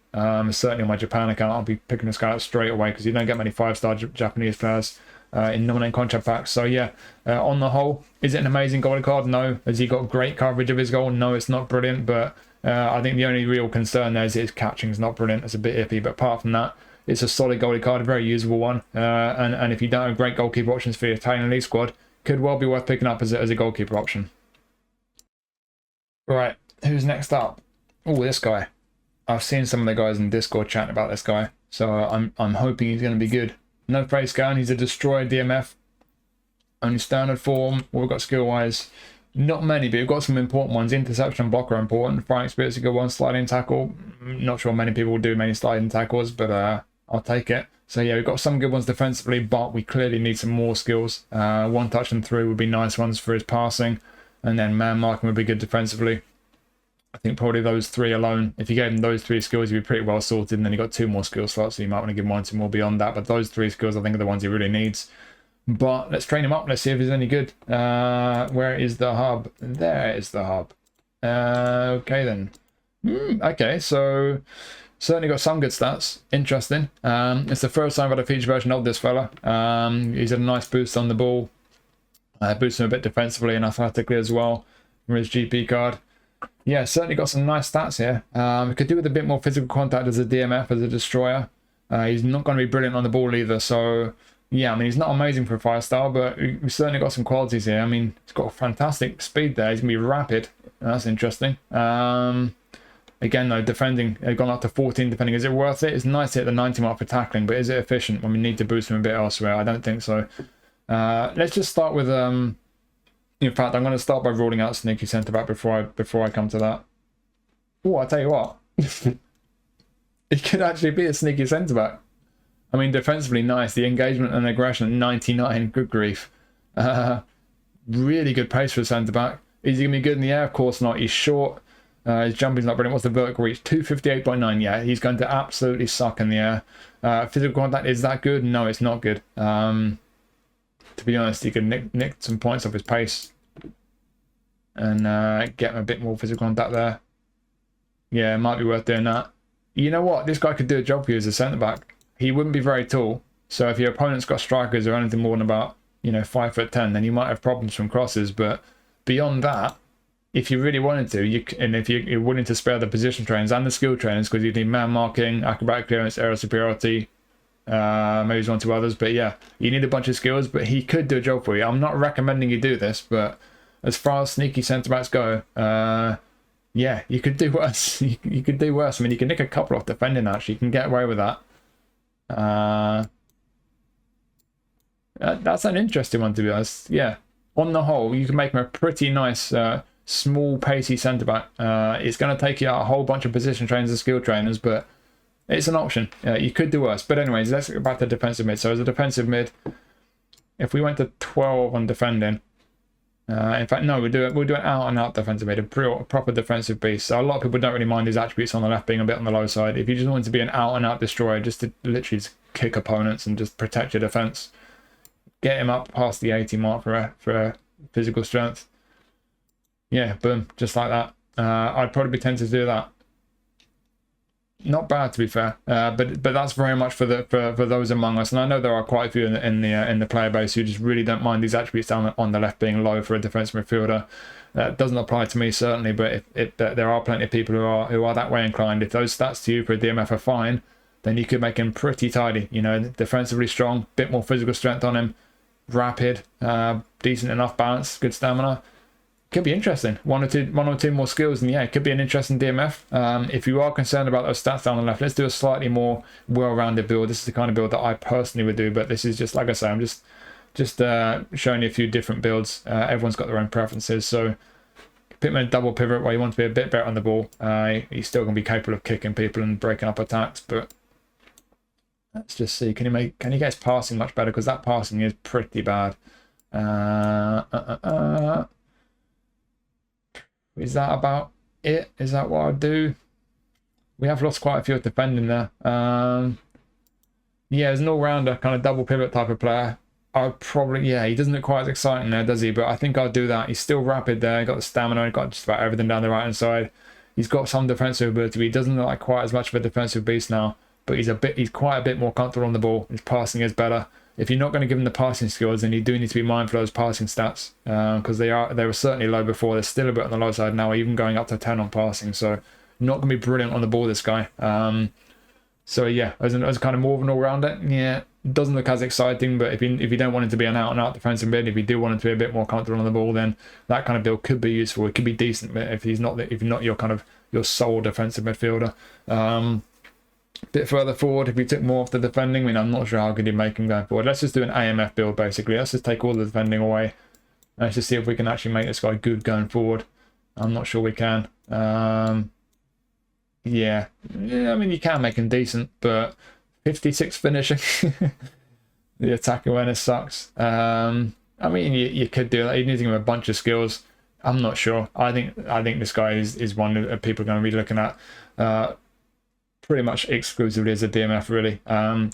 A: Certainly on my Japan account, I'll be picking this guy up straight away because you don't get many 5-star Japanese players in nominating contract packs. So yeah, on the whole, is it an amazing goalie card? No. Has he got great coverage of his goal? No, it's not brilliant, but I think the only real concern there is his catching is not brilliant. It's a bit iffy, but apart from that, it's a solid goalie card, a very usable one. And if you don't have great goalkeeper options for your Italian League squad, could well be worth picking up as a goalkeeper option. Right, who's next up? Oh, this guy. I've seen some of the guys in Discord chatting about this guy, so I'm hoping he's going to be good. No face scan, he's a destroyer DMF. Only standard form. What we've got skill-wise, not many, but we've got some important ones. Interception and blocker are important. Fighting experience, a good one. Sliding tackle, not sure many people will do many sliding tackles, but I'll take it. So yeah, we've got some good ones defensively, but we clearly need some more skills. 1 touch and 3 would be nice ones for his passing, and then man marking would be good defensively. I think probably those 3 alone, if you gave him those 3 skills, you'd be pretty well sorted, and then you got 2 more skill slots, so you might want to give him 1 or 2 more beyond that, but those 3 skills I think are the ones he really needs. But let's train him up, let's see if he's any good. Where is the hub? There is the hub. Okay then. Okay, so certainly got some good stats. Interesting. It's the first time I've had a feature version of this fella. He's had a nice boost on the ball. Boosts him a bit defensively and athletically as well from his GP card. Yeah, certainly got some nice stats here. We could do with a bit more physical contact as a DMF, as a destroyer. He's not going to be brilliant on the ball either, so yeah, I mean, he's not amazing for a 5-star, but we've certainly got some qualities here. I mean, he's got fantastic speed there. He's going to be rapid. That's interesting. Again, though, defending, gone up to 14 defending. Is it worth it? It's nice to hit the 90 mark for tackling, but is it efficient when we need to boost him a bit elsewhere? I don't think so. Let's just start with... in fact, I'm going to start by ruling out sneaky centre-back before I come to that. Oh, I tell you what. He could actually be a sneaky centre-back. I mean, defensively nice. The engagement and aggression at 99. Good grief. Really good pace for a centre-back. Is he going to be good in the air? Of course not. He's short. His jumping's not brilliant. What's the vertical reach? 258.9. Yeah, he's going to absolutely suck in the air. Physical contact, is that good? No, it's not good. To be honest, he could nick some points off his pace and get him a bit more physical contact there. Yeah, it might be worth doing that. You know what? This guy could do a job for you as a centre-back. He wouldn't be very tall, so if your opponent's got strikers or anything more than about 5'10", then you might have problems from crosses. But beyond that, if you really wanted to, and if you're willing to spare the position trainers and the skill trainers, because you need man marking, acrobatic clearance, aerial superiority, maybe one or 2 others, but yeah, you need a bunch of skills. But he could do a job for you. I'm not recommending you do this, but as far as sneaky centre backs go, yeah, you could do worse. You could do worse. I mean, you can nick a couple off defending. Actually, you can get away with that. That's an interesting one, to be honest. Yeah, on the whole, you can make him a pretty nice, small, pacey centre back. It's going to take you out a whole bunch of position trainers and skill trainers, but it's an option. You could do worse. But anyways, let's get back to defensive mid. So as a defensive mid, if we went to 12 on defending, in fact, no, we'll do an out-and-out defensive mid, a proper defensive beast. So a lot of people don't really mind his attributes on the left being a bit on the low side. If you just want to be an out-and-out destroyer, just to literally just kick opponents and just protect your defense, get him up past the 80 mark for physical strength. Yeah, boom, just like that. I'd probably be tempted to do that. Not bad, to be fair, but that's very much for those among us, and I know there are quite a few in the player base who just really don't mind these attributes down on the left being low for a defensive midfielder. That doesn't apply to me certainly, but if there are plenty of people who are that way inclined. If those stats to you for a DMF are fine, then you could make him pretty tidy. You know, defensively strong, bit more physical strength on him, rapid, decent enough balance, good stamina. Could be interesting. One or two more skills, and yeah, it could be an interesting DMF. If you are concerned about those stats down the left, let's do a slightly more well-rounded build. This is the kind of build that I personally would do, but this is just, like I say, I'm just showing you a few different builds. Everyone's got their own preferences, so put him in a double pivot where you want to be a bit better on the ball. He's still going to be capable of kicking people and breaking up attacks, but let's just see. Can he get his passing much better? Because that passing is pretty bad. Is that about it? Is that what I'd do? We have lost quite a few at defending there. Yeah, as an all-rounder, kind of double pivot type of player, I'd probably, yeah, he doesn't look quite as exciting there, does he? But I think I'll do that. He's still rapid there. He's got the stamina. He's got just about everything down the right-hand side. He's got some defensive ability, but he doesn't look like quite as much of a defensive beast now. But he's quite a bit more comfortable on the ball. His passing is better. If you're not going to give him the passing skills, then you do need to be mindful of those passing stats, because they were certainly low before. They're still a bit on the low side now, even going up to 10 on passing. So not going to be brilliant on the ball, this guy. So yeah, as kind of more of an all-rounder, yeah, doesn't look as exciting. But if you don't want him to be an out-and-out defensive mid, if you do want him to be a bit more comfortable on the ball, then that kind of build could be useful. It could be decent, but if you're not your sole defensive midfielder. Bit further forward, if we took more off the defending, I mean, I'm not sure how good you make him going forward. Let's just do an AMF build, basically. Let's just take all the defending away. Let's just see if we can actually make this guy good going forward. I'm not sure we can. Yeah, I mean, you can make him decent, but 56 finishing. The attack awareness sucks. I mean, you could do that. You need to give him a bunch of skills. I'm not sure. I think this guy is one that people are going to be looking at pretty much exclusively as a DMF, really. And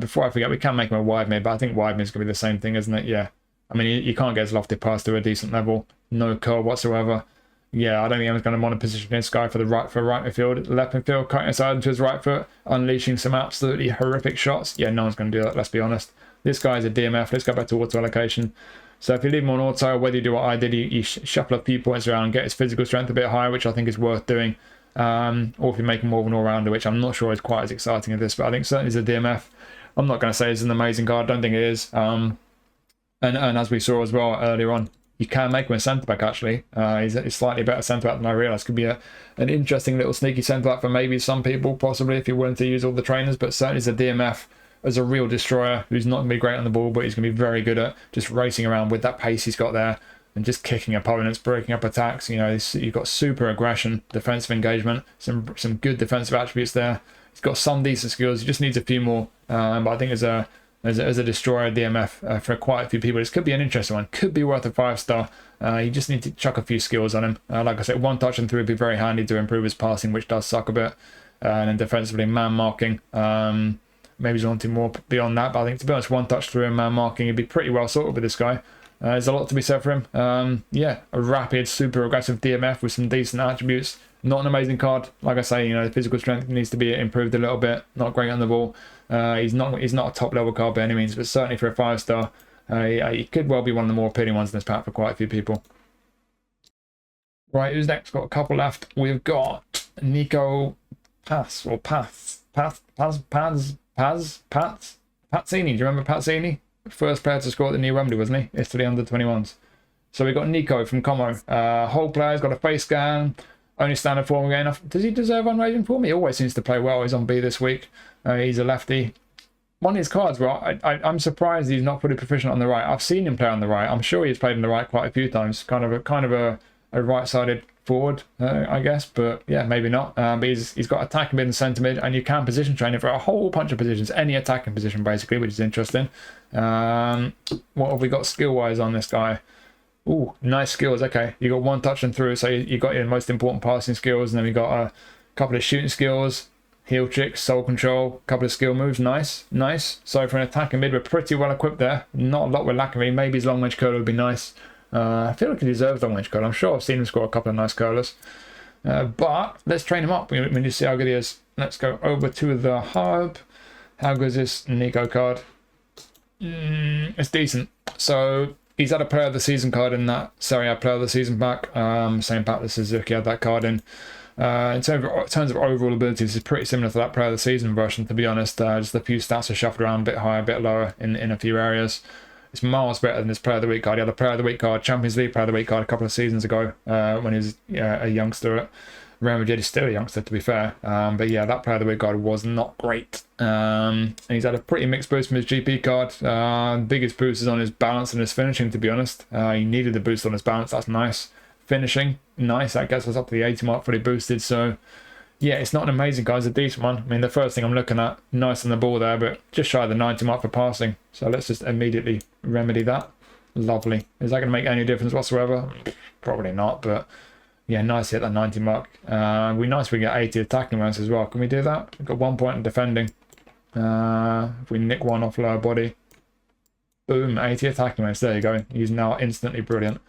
A: before I forget, we can make him a wide mid, but I think wide mid is going to be the same thing, isn't it? Yeah. I mean, you can't get his lofted pass to a decent level. No curl whatsoever. Yeah, I don't think I'm going to want to position this guy for right midfield. Left midfield, cutting aside into his right foot, unleashing some absolutely horrific shots. Yeah, no one's going to do that, let's be honest. This guy is a DMF. Let's go back to auto allocation. So if you leave him on auto, whether you do what I did, you shuffle a few points around and get his physical strength a bit higher, which I think is worth doing. Or if you make him more of an all-rounder, which I'm not sure is quite as exciting as this, but I think certainly as a DMF, I'm not going to say it's an amazing card. I don't think it is. And as we saw as well earlier on, you can make him a centre-back, actually. He's a slightly better centre-back than I realised. Could be an interesting little sneaky centre-back for maybe some people, possibly, if you're willing to use all the trainers, but certainly as a DMF, as a real destroyer, who's not going to be great on the ball, but he's going to be very good at just racing around with that pace he's got there, and just kicking opponents, breaking up attacks. You know, you've got super aggression, defensive engagement, some good defensive attributes there. He's got some decent skills. He just needs a few more. But I think as a destroyer DMF for quite a few people, this could be an interesting one. Could be worth a 5-star. You just need to chuck a few skills on him. Like I said, one touch and through would be very handy to improve his passing, which does suck a bit. And then defensively, man marking. Maybe he's wanting more beyond that, but I think to be honest, one touch through and man marking, he'd be pretty well sorted with this guy. There's a lot to be said for him. Yeah, a rapid, super aggressive DMF with some decent attributes. Not an amazing card. Like I say, you know, the physical strength needs to be improved a little bit. Not great on the ball. He's not a top level card by any means, but certainly for a 5-star, he could well be one of the more appealing ones in this pack for quite a few people. Right, who's next? Got a couple left. We've got Nico Paz or Pazzini. Do you remember Pazzini? First player to score at the new Wembley, wasn't he? Italy under 21s. So we got Nico from Como. Whole player's got a face scan. Only standard form again. Does he deserve unrating form? He always seems to play well. He's on B this week. He's a lefty. One of his cards, well, I'm surprised he's not fully proficient on the right. I've seen him play on the right. I'm sure he's played on the right quite a few times. Kind of a right-sided forward, I guess. But yeah, maybe not. But he's got attacking mid and centre mid, and you can position train him for a whole bunch of positions, any attacking position basically, which is interesting. What have we got skill-wise on this guy? Ooh, nice skills. Okay, you got one touch and through, so you got your most important passing skills, and then we got a couple of shooting skills, heel tricks, soul control, couple of skill moves. Nice. So for an attacking mid, we're pretty well equipped there. Not a lot we're lacking. Really. Maybe his long range curler would be nice. I feel like he deserves long range curler. I'm sure I've seen him score a couple of nice curlers. But let's train him up. We need to see how good he is. Let's go over to the hub. How good is this Nico card? It's decent. So he's had a player of the season card in that Serie A player of the season pack. Same pack that Suzuki had that card in. In terms of overall abilities, it's pretty similar to that player of the season version, to be honest. Just a few stats are shuffled around a bit higher, a bit lower in a few areas. It's miles better than his player of the week card. He had a player of the week card, Champions League player of the week card a couple of seasons ago when he was a youngster at Real Madrid. He's still a youngster, to be fair. But yeah, that player of the week card was not great. And he's had a pretty mixed boost from his GP card. Biggest boost is on his balance and his finishing, to be honest. He needed the boost on his balance. That's nice. Finishing, nice. That gets us up to the 80 mark, fully boosted. So yeah, it's not an amazing guy, it's a decent one. I mean, the first thing I'm looking at, nice on the ball there, but just shy of the 90 mark for passing. So let's just immediately remedy that. Lovely. Is that going to make any difference whatsoever? Probably not, but yeah, nice to hit that 90 mark. We nice if we get 80 attacking rounds as well. Can we do that? We've got 1 point in defending. If we nick one off lower body, boom, 80 attacking rounds. There you go. He's now instantly brilliant.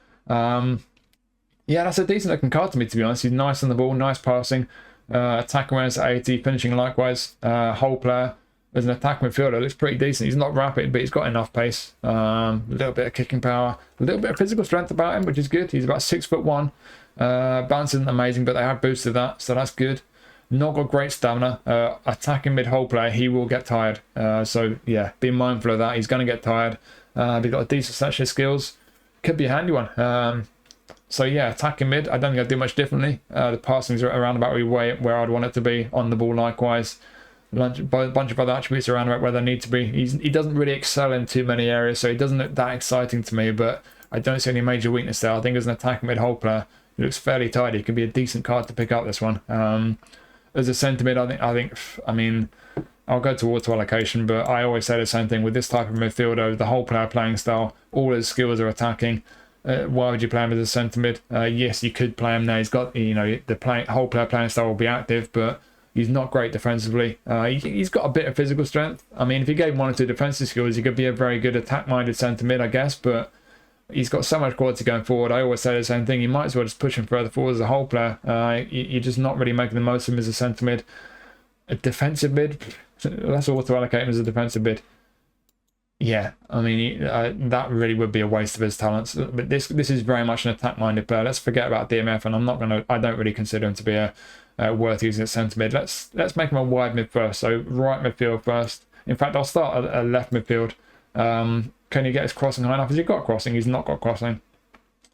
A: Yeah, that's a decent looking card to me, to be honest. He's nice on the ball, nice passing. Attacking awareness at 80, finishing likewise. Whole player as an attack midfielder looks pretty decent. He's not rapid, but he's got enough pace. A little bit of kicking power, a little bit of physical strength about him, which is good. He's about 6'1". Balance isn't amazing, but they have boosted that, so that's good. Not got great stamina. Attacking mid hole player, he will get tired. So yeah, be mindful of that. He's going to get tired. But he's got a decent set of skills. Could be a handy one. So yeah, attacking mid, I don't think I'd do much differently. The passings are around about where I'd want it to be. On the ball likewise. A bunch of other attributes around about where they need to be. He doesn't really excel in too many areas, so he doesn't look that exciting to me, but I don't see any major weakness there. I think as an attacking mid hole player, he looks fairly tidy. It could be a decent card to pick up, this one. As a centre mid, I mean, I'll go to auto allocation, but I always say the same thing with this type of midfielder, the whole player playing style, all his skills are attacking. Why would you play him as a centre mid? Yes, you could play him there. He's got, the whole player playing style will be active, but he's not great defensively. He's got a bit of physical strength. I mean, if you gave him 1 or 2 defensive skills, he could be a very good attack-minded centre mid, I guess, but he's got so much quality going forward. I always say the same thing. You might as well just push him further forward as a whole player. You're just not really making the most of him as a centre mid. A defensive mid, let's auto allocate him as a defensive mid. Yeah, I mean, that really would be a waste of his talents. But this is very much an attack-minded player. Let's forget about DMF, and I don't really consider him to be worth using at centre mid. Let's make him a wide mid first. So right midfield first. In fact, I'll start at left midfield. Can he get his crossing high enough? Has he got crossing? He's not got crossing.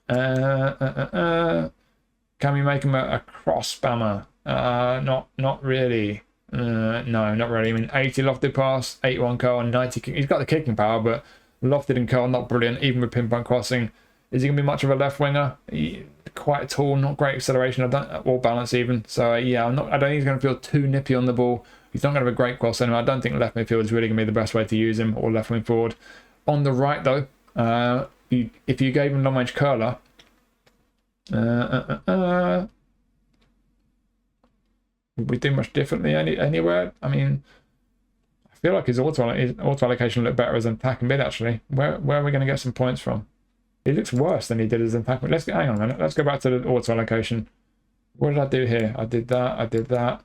A: Can we make him a cross spammer? Not really. No, not really. I mean, 80 lofted pass, 81 curl, and 90 kick. He's got the kicking power, but lofted and curl, not brilliant, even with pinpoint crossing. Is he going to be much of a left winger? Quite tall, not great acceleration, or balance even. So yeah, I don't think he's going to feel too nippy on the ball. He's not going to have a great cross anyway. I don't think left midfield is really going to be the best way to use him, or left wing forward. On the right though, if you gave him long range curler, would we do much differently anywhere? I mean, I feel like his auto allocation looked better as an attacking mid actually. Where are we going to get some points from? He looks worse than he did as an attacking mid. Hang on a minute. Let's go back to the auto allocation. What did I do here? I did that.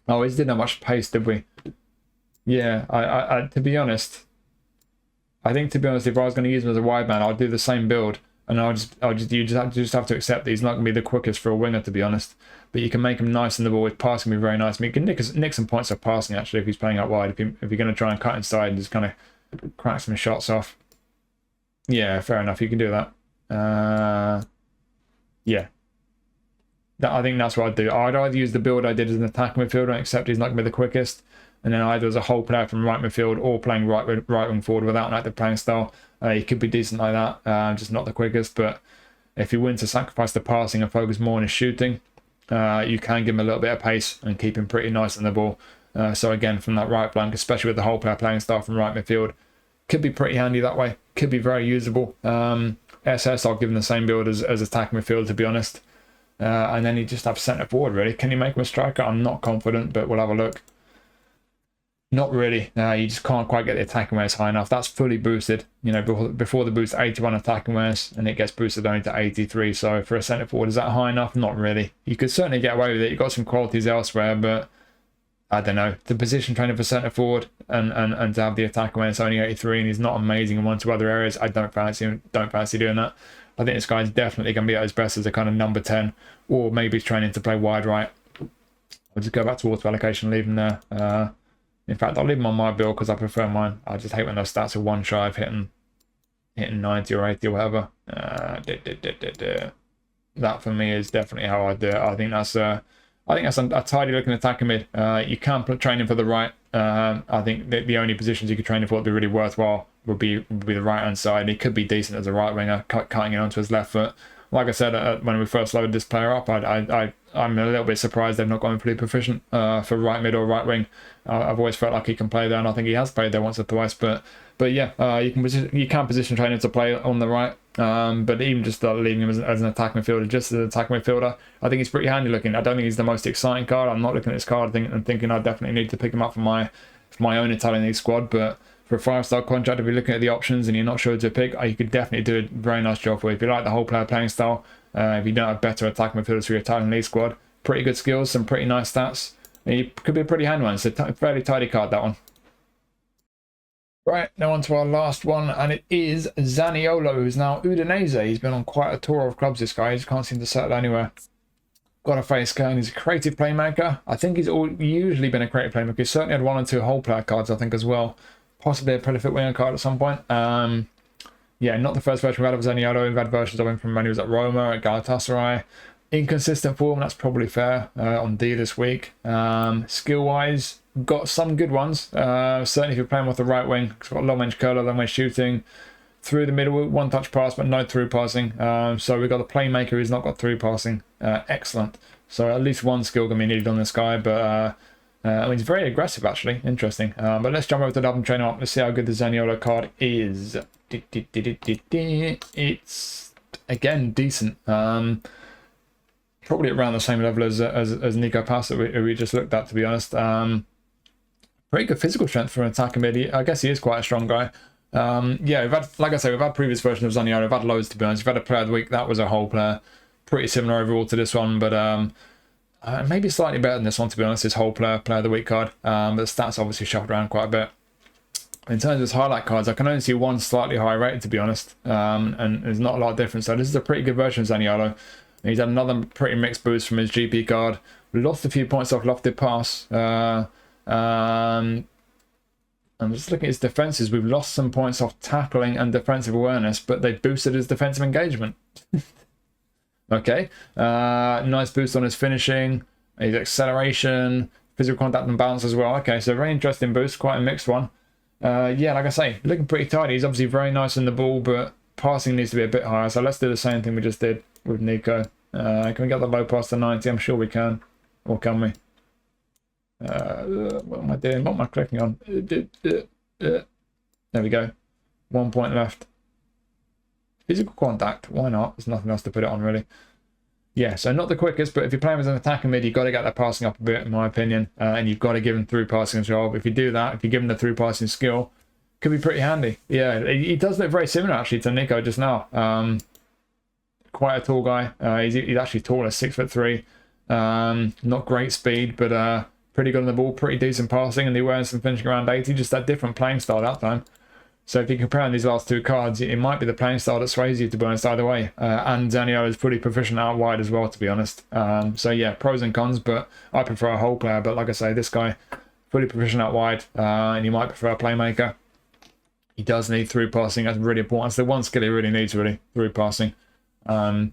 A: Oh, he didn't have much pace, did we? Yeah, I to be honest, if I was going to use him as a wide man, I'd do the same build. And you just have to accept that he's not going to be the quickest for a winger, to be honest. But you can make him nice in the ball. His passing can be very nice. I mean, you can nick some points off passing, actually, if he's playing out wide. If you're going to try and cut inside and just kind of crack some shots off. Yeah, fair enough. You can do that. Yeah. I think that's what I'd do. I'd either use the build I did as an attacking midfielder and accept he's not going to be the quickest. And then either as a whole player from right midfield or playing right wing forward without an active playing style. He could be decent like that, just not the quickest. But if you're willing to sacrifice the passing and focus more on his shooting, you can give him a little bit of pace and keep him pretty nice on the ball. So again, from that right flank, especially with the whole player playing style from right midfield, could be pretty handy that way. Could be very usable. SS, I'll give him the same build as attacking midfield, to be honest. And then you just have centre forward, really. Can you make him a striker? I'm not confident, but we'll have a look. Not really. You just can't quite get the attacking awareness high enough. That's fully boosted. You know, before the boost, 81 attacking awareness, and it gets boosted only to 83. So for a centre forward, is that high enough? Not really. You could certainly get away with it. You've got some qualities elsewhere, but I don't know. The position training for centre forward and to have the attack awareness only 83, and he's not amazing in 1-2 other areas. I don't fancy him. Don't fancy doing that. I think this guy's definitely going to be at his best as a kind of number 10, or maybe he's training to play wide right. I'll just go back to auto allocation, leave him there. In fact, I'll leave him on my build because I prefer mine. I just hate when those stats are one shy of hitting 90 or 80 or whatever. That for me is definitely how I do it. I think that's a tidy looking attacking mid. You can put training for the right. I think the only positions you could train him for would be really worthwhile would be the right hand side. He could be decent as a right winger, cutting it onto his left foot. Like I said, when we first loaded this player up, I'm a little bit surprised they've not got him fully proficient for right mid or right wing. I've always felt like he can play there, and I think he has played there once or twice. But yeah, you can position train him to play on the right. But even just leaving him as an attack midfielder, just as an attack midfielder, I think he's pretty handy looking. I don't think he's the most exciting card. I'm not looking at this card and thinking I definitely need to pick him up for my own Italian League squad. But for a 5-star contract, if you're looking at the options and you're not sure who to pick, you could definitely do a very nice job for you. If you like the whole player playing style, if you don't have better attack midfielders for your Italian League squad, pretty good skills, some pretty nice stats. It could be a pretty handy one. It's a fairly tidy card, that one. Right, now on to our last one, and it is Zaniolo, who's now Udinese. He's been on quite a tour of clubs, this guy. He just can't seem to settle anywhere. Got a face scan. He's a creative playmaker. I think he's usually been a creative playmaker. He's certainly had 1 or 2 whole player cards, I think, as well. Possibly a prolific winger card at some point. Yeah, not the first version we've had of Zaniolo. We've had versions of him from when he was at Roma, at Galatasaray. Inconsistent form, that's probably fair, on D this week. Skill-wise, got some good ones. Certainly if you're playing with the right wing, it's got long-range curler, long-range shooting. Through the middle, one-touch pass, but no through passing. So we've got the playmaker who's not got through passing. Excellent. So at least one skill going to be needed on this guy, but I mean, he's very aggressive, actually. Interesting. But let's jump over to the double trainer up. Let's see how good the Zaniolo card is. It's, again, decent. Probably around the same level as Nico Paz that we just looked at, to be honest. Pretty good physical strength for an attacker mid. I guess he is quite a strong guy. Yeah, we've had, like I say, we've had previous versions of Zaniolo. We've had loads, to be honest. We've had a player of the week. That was a whole player. Pretty similar overall to this one, but maybe slightly better than this one, to be honest, this whole player of the week card. But the stats obviously shuffled around quite a bit. In terms of his highlight cards, I can only see one slightly higher rated, to be honest. And there's not a lot of difference. So this is a pretty good version of Zaniolo. He's had another pretty mixed boost from his GP card. We lost a few points off lofted pass. I'm just looking at his defenses. We've lost some points off tackling and defensive awareness, but they boosted his defensive engagement. Okay. Nice boost on his finishing, his acceleration, physical contact and balance as well. Okay, so very interesting boost, quite a mixed one. Yeah, like I say, looking pretty tidy. He's obviously very nice in the ball, but passing needs to be a bit higher. So let's do the same thing we just did with Nico. Can we get the low pass to 90? I'm sure we can. Or can we? What am I doing? What am I clicking on? There we go. 1 point left. Physical contact. Why not? There's nothing else to put it on, really. Yeah, so not the quickest, but if you're playing as an attacking mid, you've got to get that passing up a bit, in my opinion. And you've got to give him through passing as well. If you do that, if you give him the through passing skill, could be pretty handy. Yeah, he does look very similar, actually, to Nico just now. Quite a tall guy. He's actually taller, 6'3". Not great speed, but pretty good on the ball, pretty decent passing, and the awareness and finishing around 80. Just that different playing style that time. So if you're comparing these last two cards, it might be the playing style that sways you, to be honest, either way. And Zaniolo is pretty proficient out wide as well, to be honest. So yeah, pros and cons, but I prefer a whole player. But like I say, this guy, fully proficient out wide, and you might prefer a playmaker. He does need through passing. That's really important. It's the one skill he really needs, really, through passing. But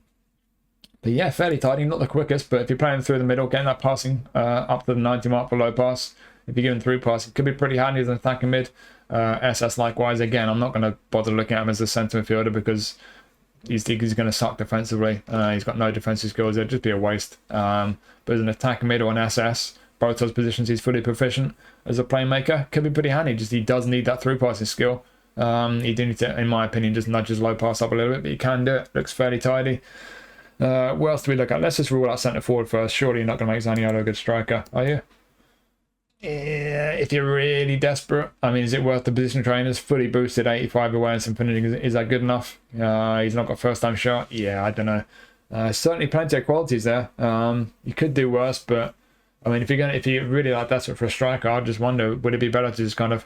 A: yeah, fairly tidy, not the quickest, but if you're playing through the middle, getting that passing up to the 90 mark for low pass, if you're giving through pass, it could be pretty handy as an attacking mid. SS likewise, again, I'm not going to bother looking at him as a centre midfielder because he's going to suck defensively. He's got no defensive skills. It'd just be a waste. But as an attack mid or an SS, both those positions he's fully proficient. As a playmaker, could be pretty handy. Just he does need that through passing skill. He do need to, in my opinion, just nudge his low pass up a little bit, but he can do it. Looks fairly tidy. What else do we look at? Let's just rule out centre forward first. Surely you're not going to make Zaniolo a good striker, are you? Yeah, if you're really desperate. I mean, is it worth the position trainers? Fully boosted 85 awareness and finishing. Is that good enough? He's not got first time shot. Yeah, I don't know. Certainly plenty of qualities there. You could do worse, but I mean, if you're really like desperate for a striker, I just wonder, would it be better to just kind of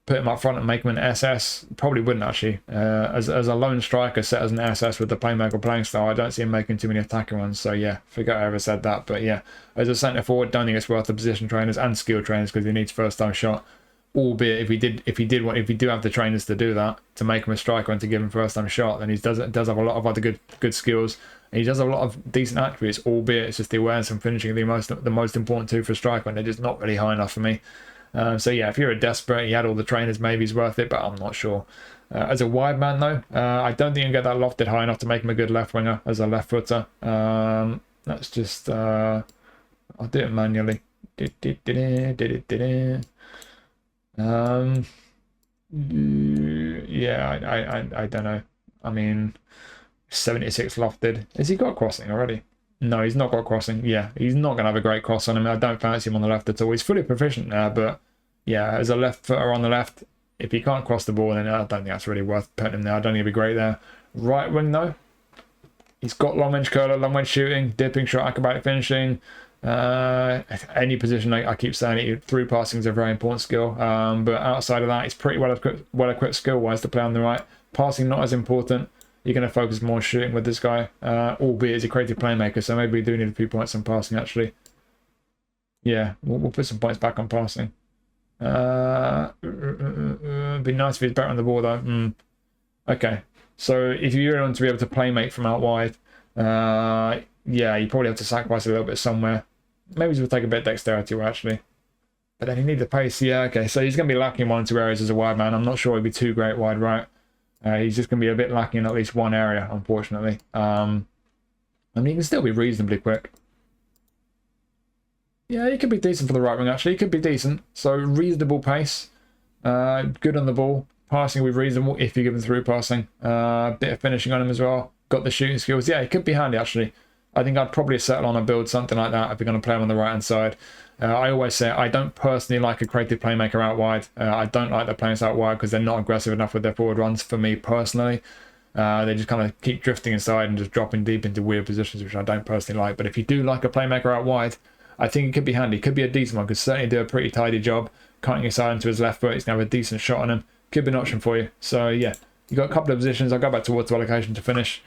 A: put him up front and make him an SS? Probably wouldn't, actually. As a lone striker set as an SS with the playmaker playing style, I don't see him making too many attacking ones. So yeah, forget I ever said that. But yeah, as a centre forward, don't think it's worth the position trainers and skill trainers because he needs first time shot. Albeit if he do have the trainers to do that, to make him a striker and to give him first time shot, then he does have a lot of other good skills. And he does have a lot of decent attributes, albeit it's just the awareness and finishing the most important two for a striker, and they're just not really high enough for me. So yeah, if you're a desperate, he had all the trainers, maybe he's worth it, but I'm not sure. As a wide man though, I don't think you can get that lofted high enough to make him a good left winger as a left footer. Let's just I'll do it manually. Yeah, I don't know. I mean, 76 lofted. Has he got crossing already? No, he's not got crossing. Yeah, he's not going to have a great cross on him. I don't fancy him on the left at all. He's fully proficient now, but yeah, as a left footer on the left, if he can't cross the ball, then I don't think that's really worth putting him there. I don't think he'd be great there. Right wing, though. He's got long range curler, long range shooting, dipping shot, acrobatic finishing. Any position, I keep saying it, through passing is a very important skill. But outside of that, he's pretty well equipped skill-wise to play on the right. Passing not as important. You're going to focus more on shooting with this guy, albeit he's a creative playmaker, so maybe we do need a few points on passing, actually. Yeah, we'll put some points back on passing. It'd be nice if he's better on the ball, though. Okay, so if you really want to be able to playmate from out wide, yeah, you probably have to sacrifice a little bit somewhere. Maybe he'll take a bit of dexterity, actually. But then he needs the pace. Yeah, okay, so he's going to be lacking in 1 or 2 areas as a wide man. I'm not sure he'd be too great wide right. He's just going to be a bit lacking in at least one area, unfortunately. I mean, he can still be reasonably quick. Yeah, he could be decent for the right wing, actually. He could be decent. So, reasonable pace. Good on the ball. Passing will be reasonable if you give him through passing. Bit of finishing on him as well. Got the shooting skills. Yeah, it could be handy, actually. I think I'd probably settle on a build, something like that, if you're going to play him on the right-hand side. I always say I don't personally like a creative playmaker out wide. I don't like the players out wide because they're not aggressive enough with their forward runs for me personally. They just kind of keep drifting inside and just dropping deep into weird positions, which I don't personally like. But if you do like a playmaker out wide, I think it could be handy. Could be a decent one. Could certainly do a pretty tidy job. Cutting inside into his left foot. He's going to have a decent shot on him. Could be an option for you. So yeah, you've got a couple of positions. I'll go back towards allocation to finish.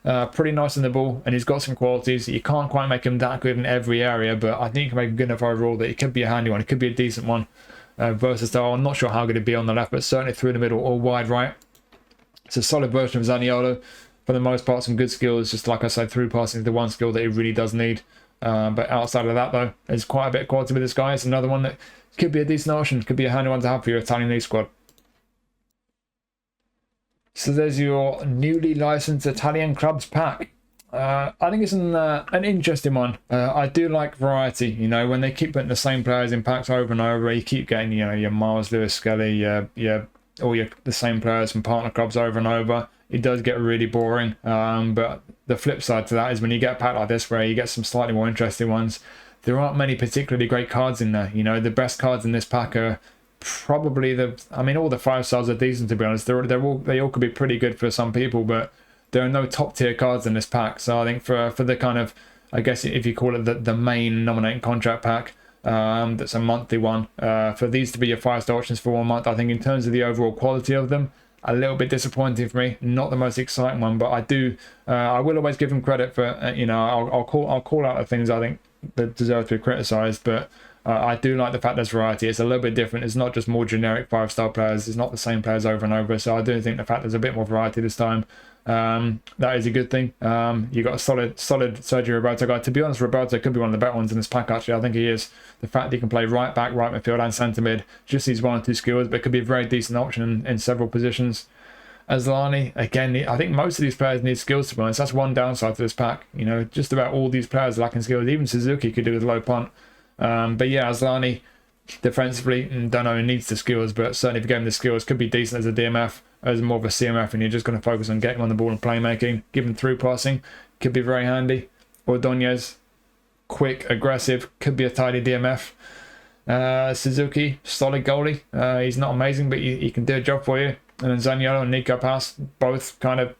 A: Pretty nice in the ball, and he's got some qualities. You can't quite make him that good in every area, but I think you can make him good enough overall that it could be a handy one. It could be a decent one. Versatile. I'm not sure how good it'd be on the left, but certainly through the middle or wide right. It's a solid version of Zaniolo. For the most part, some good skills. Just like I said, through passing is the one skill that he really does need. But outside of that, though, there's quite a bit of quality with this guy. It's another one that could be a decent option. Could be a handy one to have for your Italian league squad. So there's your newly licensed Italian clubs pack. I think it's an interesting one. I do like variety. You know, when they keep putting the same players in packs over and over, you keep getting, you know, your Miles Lewis Skelly, the same players from partner clubs over and over. It does get really boring. But the flip side to that is when you get a pack like this where you get some slightly more interesting ones, there aren't many particularly great cards in there. You know, the best cards in this pack are probably all the 5 stars are decent, to be honest. They all could be pretty good for some people, but there are no top tier cards in this pack. So I think for the kind of, I guess if you call it the main nominating contract pack, that's a monthly one, for these to be your 5-star options for 1 month, I think in terms of the overall quality of them, a little bit disappointing for me. Not the most exciting one, but I will always give them credit for, I'll call out the things I think that deserve to be criticised, but I do like the fact there's variety. It's a little bit different. It's not just more generic 5-star players. It's not the same players over and over. So I do think the fact there's a bit more variety this time, that is a good thing. You got a solid Sergi Roberto guy. To be honest, Roberto could be one of the better ones in this pack, actually. I think he is. The fact that he can play right back, right midfield and centre mid, just these 1 or 2 skills, but could be a very decent option in several positions. Asllani, again, I think most of these players need skills, to be honest. That's one downside to this pack. You know, just about all these players are lacking skills. Even Suzuki could do with low punt. But yeah, Asllani, defensively, don't know, he needs the skills, but certainly if you gave him the skills, could be decent as a DMF, as more of a CMF, and you're just going to focus on getting on the ball and playmaking. Give him through passing, could be very handy. Ordóñez, quick, aggressive, could be a tidy DMF. Suzuki, solid goalie. He's not amazing, but he can do a job for you. And then Zaniolo and Nico Paz, both kind of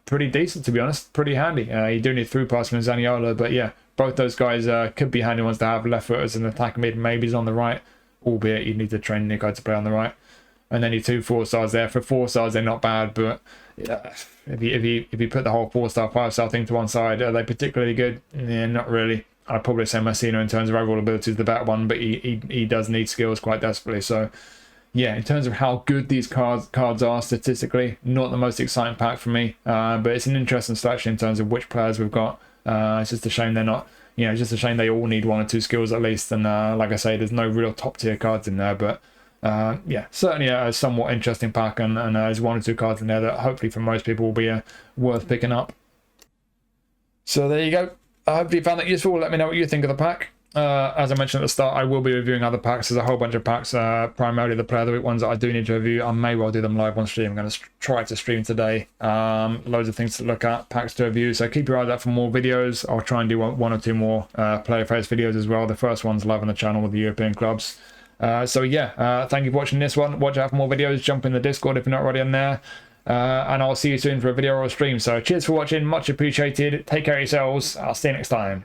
A: pretty decent, to be honest. Pretty handy. You do need through passing with Zaniolo, but yeah, both those guys could be handy ones to have. Left footers and attack mid, maybe on the right, albeit you need to train Nico to play on the right. And then your 2 4-stars there. For 4-stars, they're not bad, but yeah, if you put the whole 4-star, 5-star thing to one side, are they particularly good? Yeah, not really. I'd probably say Masina in terms of overall ability is the better one, but he does need skills quite desperately. So yeah, in terms of how good these cards are statistically, not the most exciting pack for me, but it's an interesting selection in terms of which players we've got. It's just a shame they're not, it's just a shame they all need 1 or 2 skills at least, and like I say, there's no real top tier cards in there, but yeah, certainly a somewhat interesting pack, and there's 1 or 2 cards in there that hopefully for most people will be worth picking up. So there you go. I hope you found that useful. Let me know what you think of the pack. As I mentioned at the start, I will be reviewing other packs. There's a whole bunch of packs, primarily the Player of the Week ones that I do need to review. I may well do them live on stream. I'm going to try to stream today. Loads of things to look at, packs to review. So keep your eyes out for more videos. I'll try and do 1 or 2 more player face videos as well. The first one's live on the channel with the European clubs. So yeah, thank you for watching this one. Watch out for more videos. Jump in the Discord if you're not already in there. And I'll see you soon for a video or a stream. So cheers for watching. Much appreciated. Take care of yourselves. I'll see you next time.